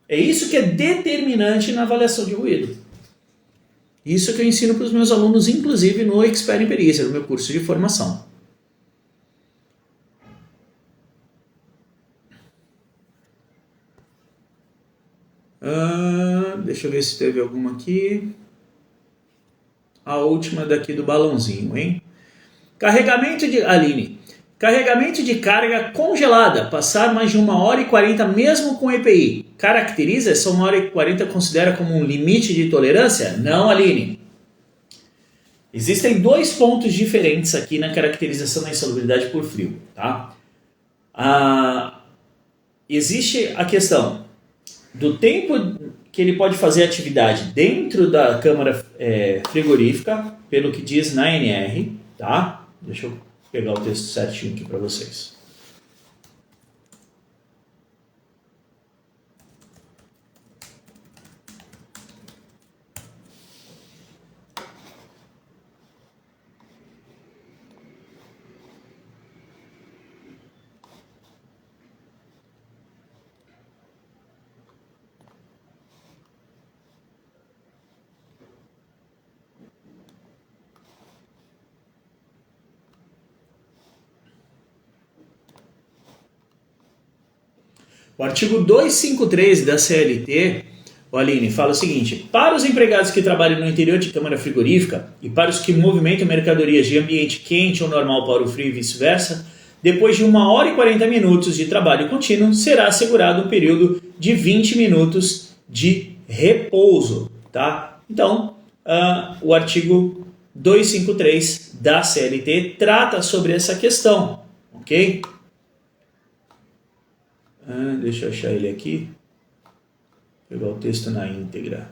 É isso que é determinante na avaliação de ruído. Isso que eu ensino para os meus alunos, inclusive no Expert em Perícia, no meu curso de formação. Deixa eu ver se teve alguma aqui. A última daqui do balãozinho, hein? Aline, carregamento de carga congelada, passar mais de 1h40 mesmo com EPI. Caracteriza essa 1h40 considera como um limite de tolerância? Não, Aline. Existem 2 pontos diferentes aqui na caracterização da insalubridade por frio. Tá? Existe a questão do tempo que ele pode fazer atividade dentro da câmara frigorífica, pelo que diz na NR. Tá? Deixa eu pegar o texto certinho aqui para vocês. O artigo 253 da CLT, o Aline, fala o seguinte: para os empregados que trabalham no interior de câmara frigorífica e para os que movimentam mercadorias de ambiente quente ou normal para o frio e vice-versa, depois de 1h40 de trabalho contínuo, será assegurado um período de 20 minutos de repouso. Tá? Então, o artigo 253 da CLT trata sobre essa questão, ok? Deixa eu achar ele aqui. Pegar o texto na íntegra.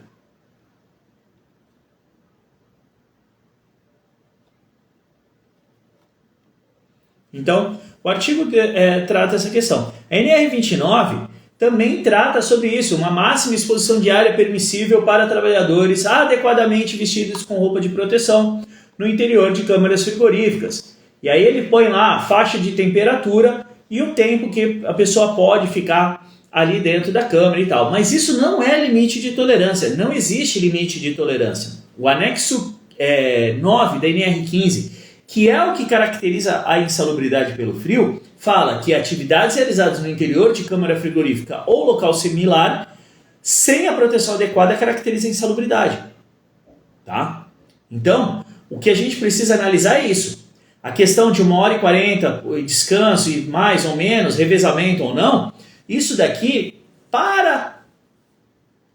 Então, o artigo trata essa questão. A NR29 também trata sobre isso, uma máxima exposição diária permissível para trabalhadores adequadamente vestidos com roupa de proteção no interior de câmaras frigoríficas. E aí ele põe lá a faixa de temperatura e o tempo que a pessoa pode ficar ali dentro da câmara e tal. Mas isso não é limite de tolerância, não existe limite de tolerância. O anexo 9 da NR15, que é o que caracteriza a insalubridade pelo frio, fala que atividades realizadas no interior de câmara frigorífica ou local similar, sem a proteção adequada, caracteriza a insalubridade. Tá? Então, o que a gente precisa analisar é isso. A questão de 1h40, descanso e mais ou menos, revezamento ou não, isso daqui, para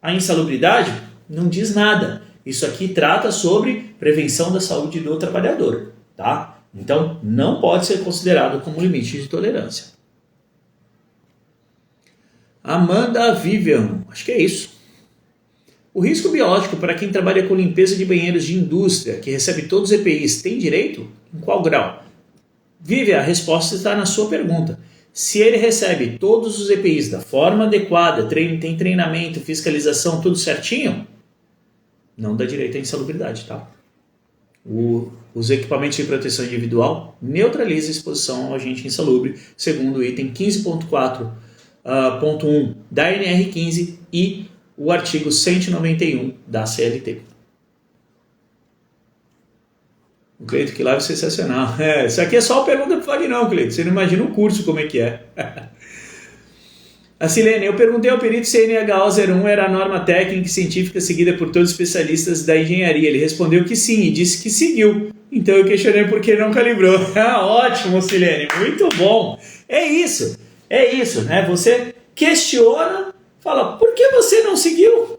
a insalubridade, não diz nada. Isso aqui trata sobre prevenção da saúde do trabalhador. Tá? Então, não pode ser considerado como limite de tolerância. Amanda Vivian, acho que é isso. O risco biológico para quem trabalha com limpeza de banheiros de indústria, que recebe todos os EPIs, tem direito? Em qual grau? Vivian, a resposta está na sua pergunta. Se ele recebe todos os EPIs da forma adequada, tem treinamento, fiscalização, tudo certinho, não dá direito à insalubridade, tá? Os equipamentos de proteção individual neutralizam a exposição ao agente insalubre, segundo o item 15.4.1 da NR15 e o artigo 191 da CLT. O Cleito, que live sensacional. Isso aqui é só uma pergunta para o Fagnão, Cleito. Você não imagina o curso como é que é. A Silene, eu perguntei ao perito se a NHO 01 era a norma técnica e científica seguida por todos os especialistas da engenharia. Ele respondeu que sim e disse que seguiu. Então eu questionei por que não calibrou. Ótimo, Silene, muito bom. É isso, né? Você questiona, fala, por que você não seguiu?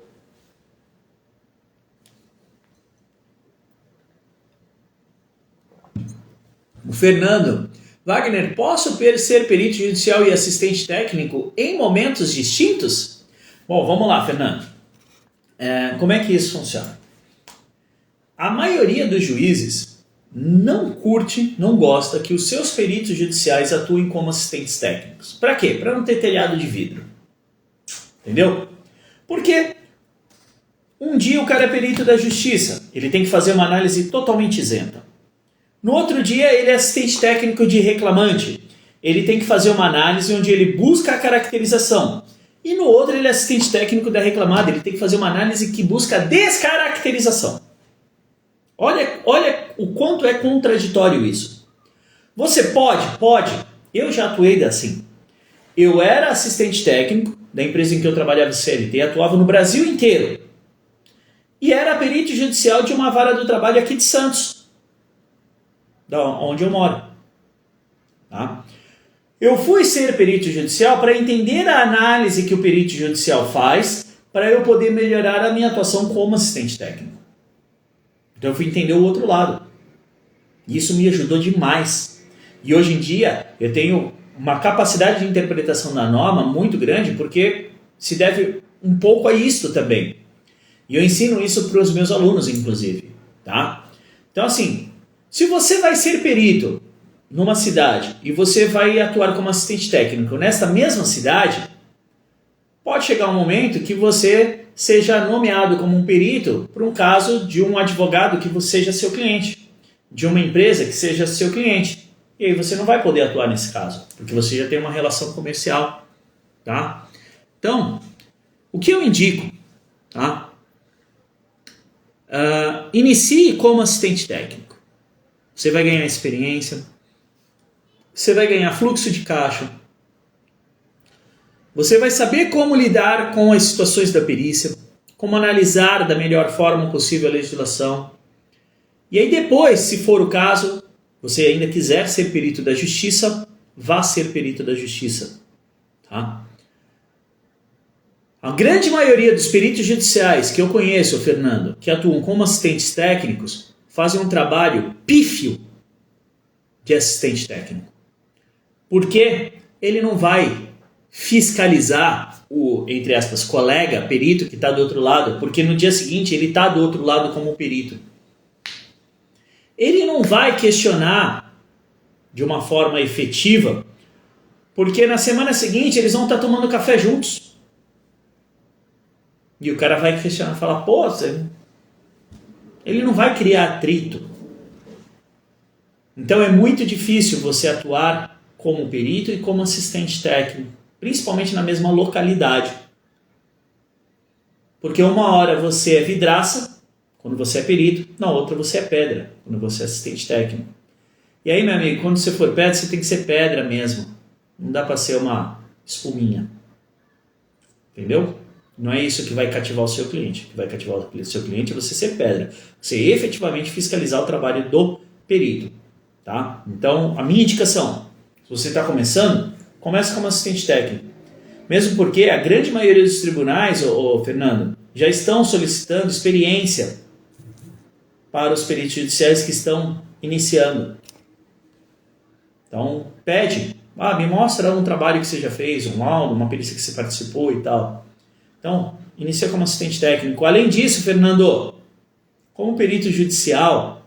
O Fernando, Wagner, posso ser perito judicial e assistente técnico em momentos distintos? Bom, vamos lá, Fernando. Como é que isso funciona? A maioria dos juízes não curte, não gosta que os seus peritos judiciais atuem como assistentes técnicos. Para quê? Para não ter telhado de vidro. Entendeu? Porque um dia o cara é perito da justiça, ele tem que fazer uma análise totalmente isenta. No outro dia, ele é assistente técnico de reclamante. Ele tem que fazer uma análise onde ele busca a caracterização. E no outro, ele é assistente técnico da reclamada. Ele tem que fazer uma análise que busca a descaracterização. Olha o quanto é contraditório isso. Você pode. Eu já atuei assim. Eu era assistente técnico da empresa em que eu trabalhava CLT, atuava no Brasil inteiro. E era perito judicial de uma vara do trabalho aqui de Santos, da onde eu moro. Tá? Eu fui ser perito judicial para entender a análise que o perito judicial faz para eu poder melhorar a minha atuação como assistente técnico. Então eu fui entender o outro lado. E isso me ajudou demais. E hoje em dia eu tenho uma capacidade de interpretação da norma muito grande porque se deve um pouco a isto também. E eu ensino isso para os meus alunos, inclusive. Tá? Então assim, se você vai ser perito numa cidade e você vai atuar como assistente técnico nesta mesma cidade, pode chegar um momento que você seja nomeado como um perito por um caso de um advogado que seja seu cliente, de uma empresa que seja seu cliente. E aí você não vai poder atuar nesse caso, porque você já tem uma relação comercial. Tá? Então, o que eu indico? Tá? Inicie como assistente técnico. Você vai ganhar experiência, você vai ganhar fluxo de caixa, você vai saber como lidar com as situações da perícia, como analisar da melhor forma possível a legislação. E aí depois, se for o caso, você ainda quiser ser perito da justiça, vá ser perito da justiça. Tá? A grande maioria dos peritos judiciais que eu conheço, Fernando, que atuam como assistentes técnicos, fazem um trabalho pífio de assistente técnico. Porque ele não vai fiscalizar o, entre aspas, colega, perito que está do outro lado, porque no dia seguinte ele está do outro lado como perito. Ele não vai questionar de uma forma efetiva, porque na semana seguinte eles vão estar tomando café juntos. E o cara vai questionar, falar, pô, ele não vai criar atrito. Então é muito difícil você atuar como perito e como assistente técnico, principalmente na mesma localidade. Porque uma hora você é vidraça, quando você é perito, na outra você é pedra, quando você é assistente técnico. E aí, meu amigo, quando você for pedra, você tem que ser pedra mesmo. Não dá para ser uma espuminha. Entendeu? Não é isso que vai cativar o seu cliente. O que vai cativar o seu cliente é você ser pedra. Você efetivamente fiscalizar o trabalho do perito. Tá? Então, a minha indicação, se você está começando, comece como assistente técnico. Mesmo porque a grande maioria dos tribunais, Fernando, já estão solicitando experiência para os peritos judiciais que estão iniciando. Então, pede. Me mostra um trabalho que você já fez, um laudo, uma perícia que você participou e tal. Então, inicia como assistente técnico. Além disso, Fernando, como perito judicial,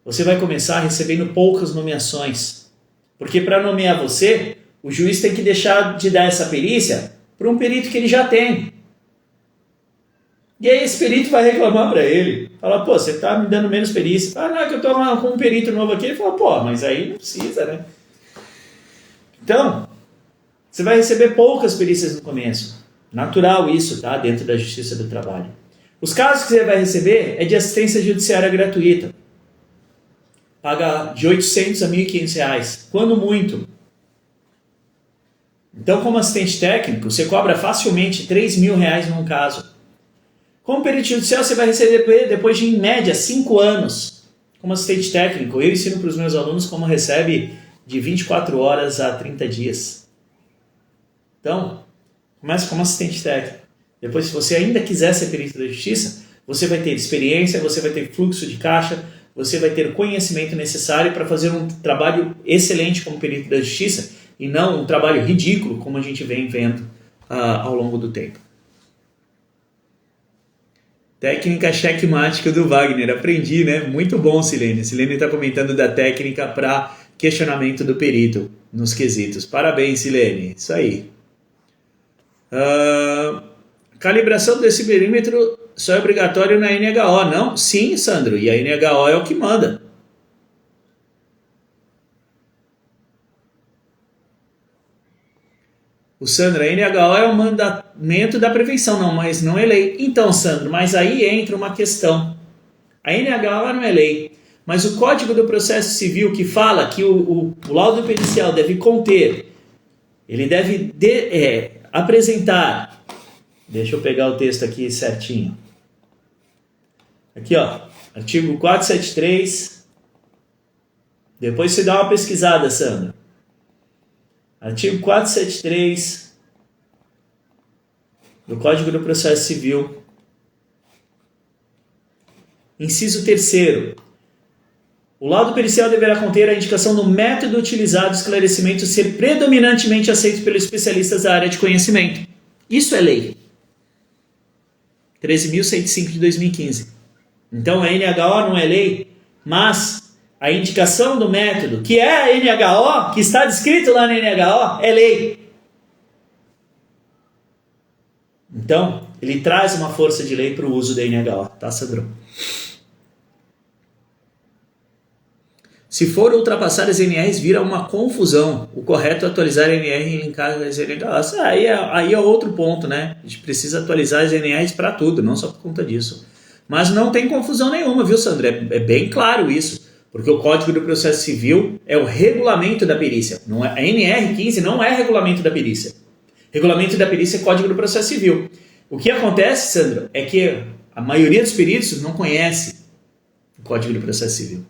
você vai começar recebendo poucas nomeações. Porque para nomear você, o juiz tem que deixar de dar essa perícia para um perito que ele já tem. E aí esse perito vai reclamar para ele. Fala, pô, você tá me dando menos perícia. Ah, não, é que eu tô com um perito novo aqui. Ele fala, pô, mas aí não precisa, né? Então, você vai receber poucas perícias no começo. Natural isso, tá? Dentro da Justiça do Trabalho. Os casos que você vai receber é de assistência judiciária gratuita. Paga de R$800 a R$1.500. Quando muito. Então, como assistente técnico, você cobra facilmente R$3.000 num caso. Como perito judicial, você vai receber depois de, em média, 5 anos. Como assistente técnico, eu ensino para os meus alunos como recebe de 24 horas a 30 dias. Então, comece como assistente técnico. Depois, se você ainda quiser ser perito da justiça, você vai ter experiência, você vai ter fluxo de caixa, você vai ter o conhecimento necessário para fazer um trabalho excelente como perito da justiça e não um trabalho ridículo, como a gente vem vendo ao longo do tempo. Técnica checkmática do Wagner. Aprendi, né? Muito bom, Silene. Silene está comentando da técnica para questionamento do perito nos quesitos. Parabéns, Silene. Isso aí. Calibração do deciberímetro só é obrigatório na NHO, não? Sim, Sandro. E a NHO é o que manda. O Sandro, a NHO é o mandamento da prevenção, não, mas não é lei. Então, Sandro, mas aí entra uma questão. A NHO não é lei, mas o Código do Processo Civil que fala que o laudo pericial deve conter, ele deve apresentar, deixa eu pegar o texto aqui certinho. Aqui, ó, artigo 473, depois você dá uma pesquisada, Sandro. Artigo 473 do Código do Processo Civil. Inciso 3º. O laudo pericial deverá conter a indicação do método utilizado, esclarecimento ser predominantemente aceito pelos especialistas da área de conhecimento. Isso é lei. 13.105 de 2015. Então a NHO não é lei, mas a indicação do método, que é a NHO, que está descrito lá na NHO, é lei. Então, ele traz uma força de lei para o uso da NHO, tá, Sandro? Se for ultrapassar as NRs, vira uma confusão. O correto é atualizar a NR em caso das NHOs. Aí é outro ponto, né? A gente precisa atualizar as NRs para tudo, não só por conta disso. Mas não tem confusão nenhuma, viu, Sandro? É bem claro isso. Porque o Código do Processo Civil é o regulamento da perícia. Não é, a NR15 não é regulamento da perícia. Regulamento da perícia é Código do Processo Civil. O que acontece, Sandro, é que a maioria dos peritos não conhece o Código do Processo Civil.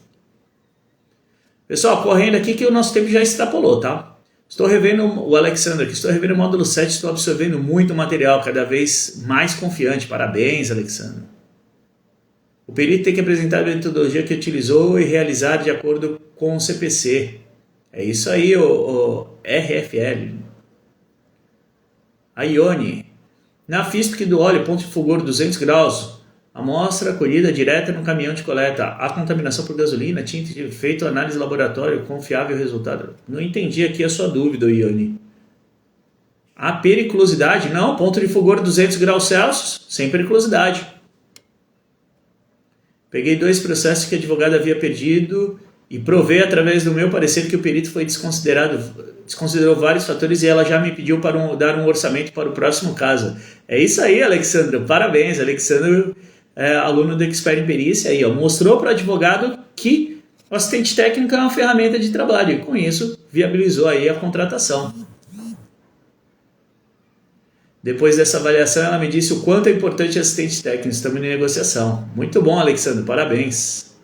Pessoal, correndo aqui que o nosso tempo já extrapolou, tá? Estou revendo o Alexandre aqui, estou revendo o módulo 7, estou absorvendo muito material, cada vez mais confiante. Parabéns, Alexandre. O perito tem que apresentar a metodologia que utilizou e realizar de acordo com o CPC. É isso aí, o RFL. A Ione. Na FISP do óleo, ponto de fulgor 200 graus. Amostra colhida direta no caminhão de coleta. A contaminação por gasolina, tinta de feito análise laboratório, confiável resultado. Não entendi aqui a sua dúvida, Ione. A periculosidade? Não, ponto de fulgor 200 graus Celsius, sem periculosidade. Peguei 2 processos que o advogado havia perdido e provei através do meu parecer que o perito foi desconsiderou vários fatores e ela já me pediu para dar um orçamento para o próximo caso. É isso aí, Alexandre. Parabéns, Alexandre, aluno do Expert em Perícia, aí, ó, mostrou para o advogado que o assistente técnico é uma ferramenta de trabalho e com isso viabilizou aí a contratação. Depois dessa avaliação, ela me disse o quanto é importante assistente técnico. Estamos em negociação. Muito bom, Alexandre. Parabéns.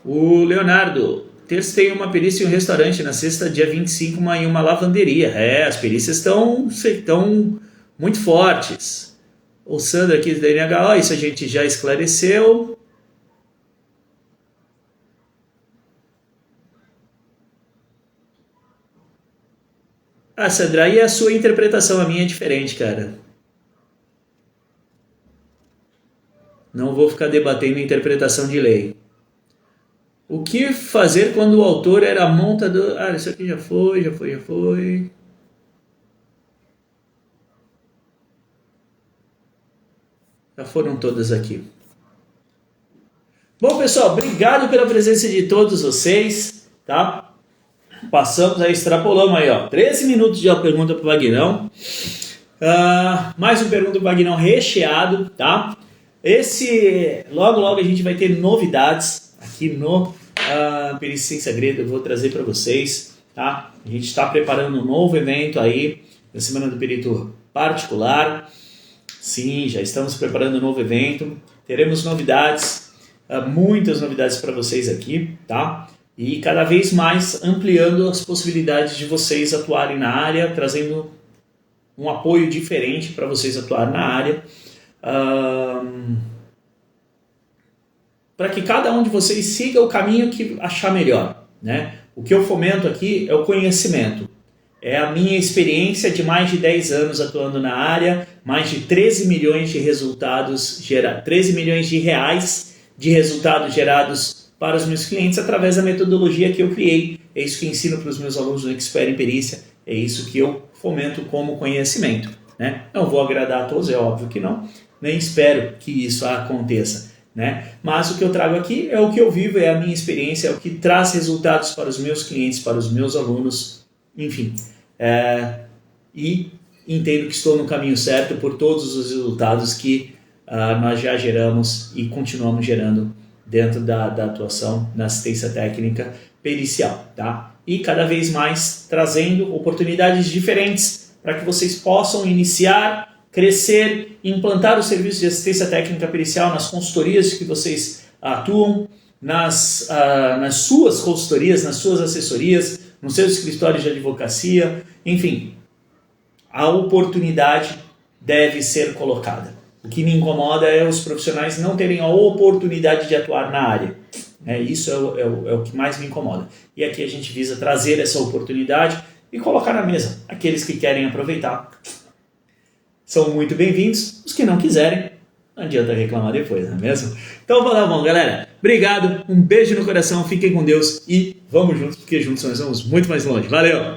O Leonardo. Testei uma perícia em um restaurante na sexta, dia 25, em uma lavanderia. As perícias estão muito fortes. O Sandro aqui da NHO, isso a gente já esclareceu. Sandra, aí é a sua interpretação, a minha é diferente, cara. Não vou ficar debatendo interpretação de lei. O que fazer quando o autor era montador... isso aqui já foi. Já foram todas aqui. Bom, pessoal, obrigado pela presença de todos vocês, tá? Passamos aí, extrapolamos aí, ó, 13 minutos de pergunta para o Vagnão. Mais um pergunta para o Vagnão recheado, tá? Logo a gente vai ter novidades aqui no Perícia Sem Segredo, eu vou trazer para vocês, tá? A gente está preparando um novo evento aí, na Semana do Perito Particular. Sim, já estamos preparando um novo evento, teremos novidades, muitas novidades para vocês aqui, tá? E cada vez mais ampliando as possibilidades de vocês atuarem na área, trazendo um apoio diferente para vocês atuarem na área, para que cada um de vocês siga o caminho que achar melhor, né? O que eu fomento aqui é o conhecimento, é a minha experiência de mais de 10 anos atuando na área, mais de 13 milhões de resultados, 13 milhões de reais de resultados gerados para os meus clientes através da metodologia que eu criei. É isso que eu ensino para os meus alunos do Expert em Perícia, é isso que eu fomento como conhecimento, né? Não vou agradar a todos, é óbvio que não, nem espero que isso aconteça, né? Mas o que eu trago aqui é o que eu vivo, é a minha experiência, é o que traz resultados para os meus clientes, para os meus alunos, enfim. E entendo que estou no caminho certo por todos os resultados que nós já geramos e continuamos gerando dentro da atuação na assistência técnica pericial, tá? E cada vez mais trazendo oportunidades diferentes para que vocês possam iniciar, crescer, implantar o serviço de assistência técnica pericial nas consultorias que vocês atuam, nas suas consultorias, nas suas assessorias, nos seus escritórios de advocacia, enfim, a oportunidade deve ser colocada. O que me incomoda é os profissionais não terem a oportunidade de atuar na área. Isso é o que mais me incomoda. E aqui a gente visa trazer essa oportunidade e colocar na mesa. Aqueles que querem aproveitar são muito bem-vindos. Os que não quiserem, não adianta reclamar depois, não é mesmo? Então vamos lá, bom, galera. Obrigado, um beijo no coração, fiquem com Deus e vamos juntos, porque juntos nós vamos muito mais longe. Valeu!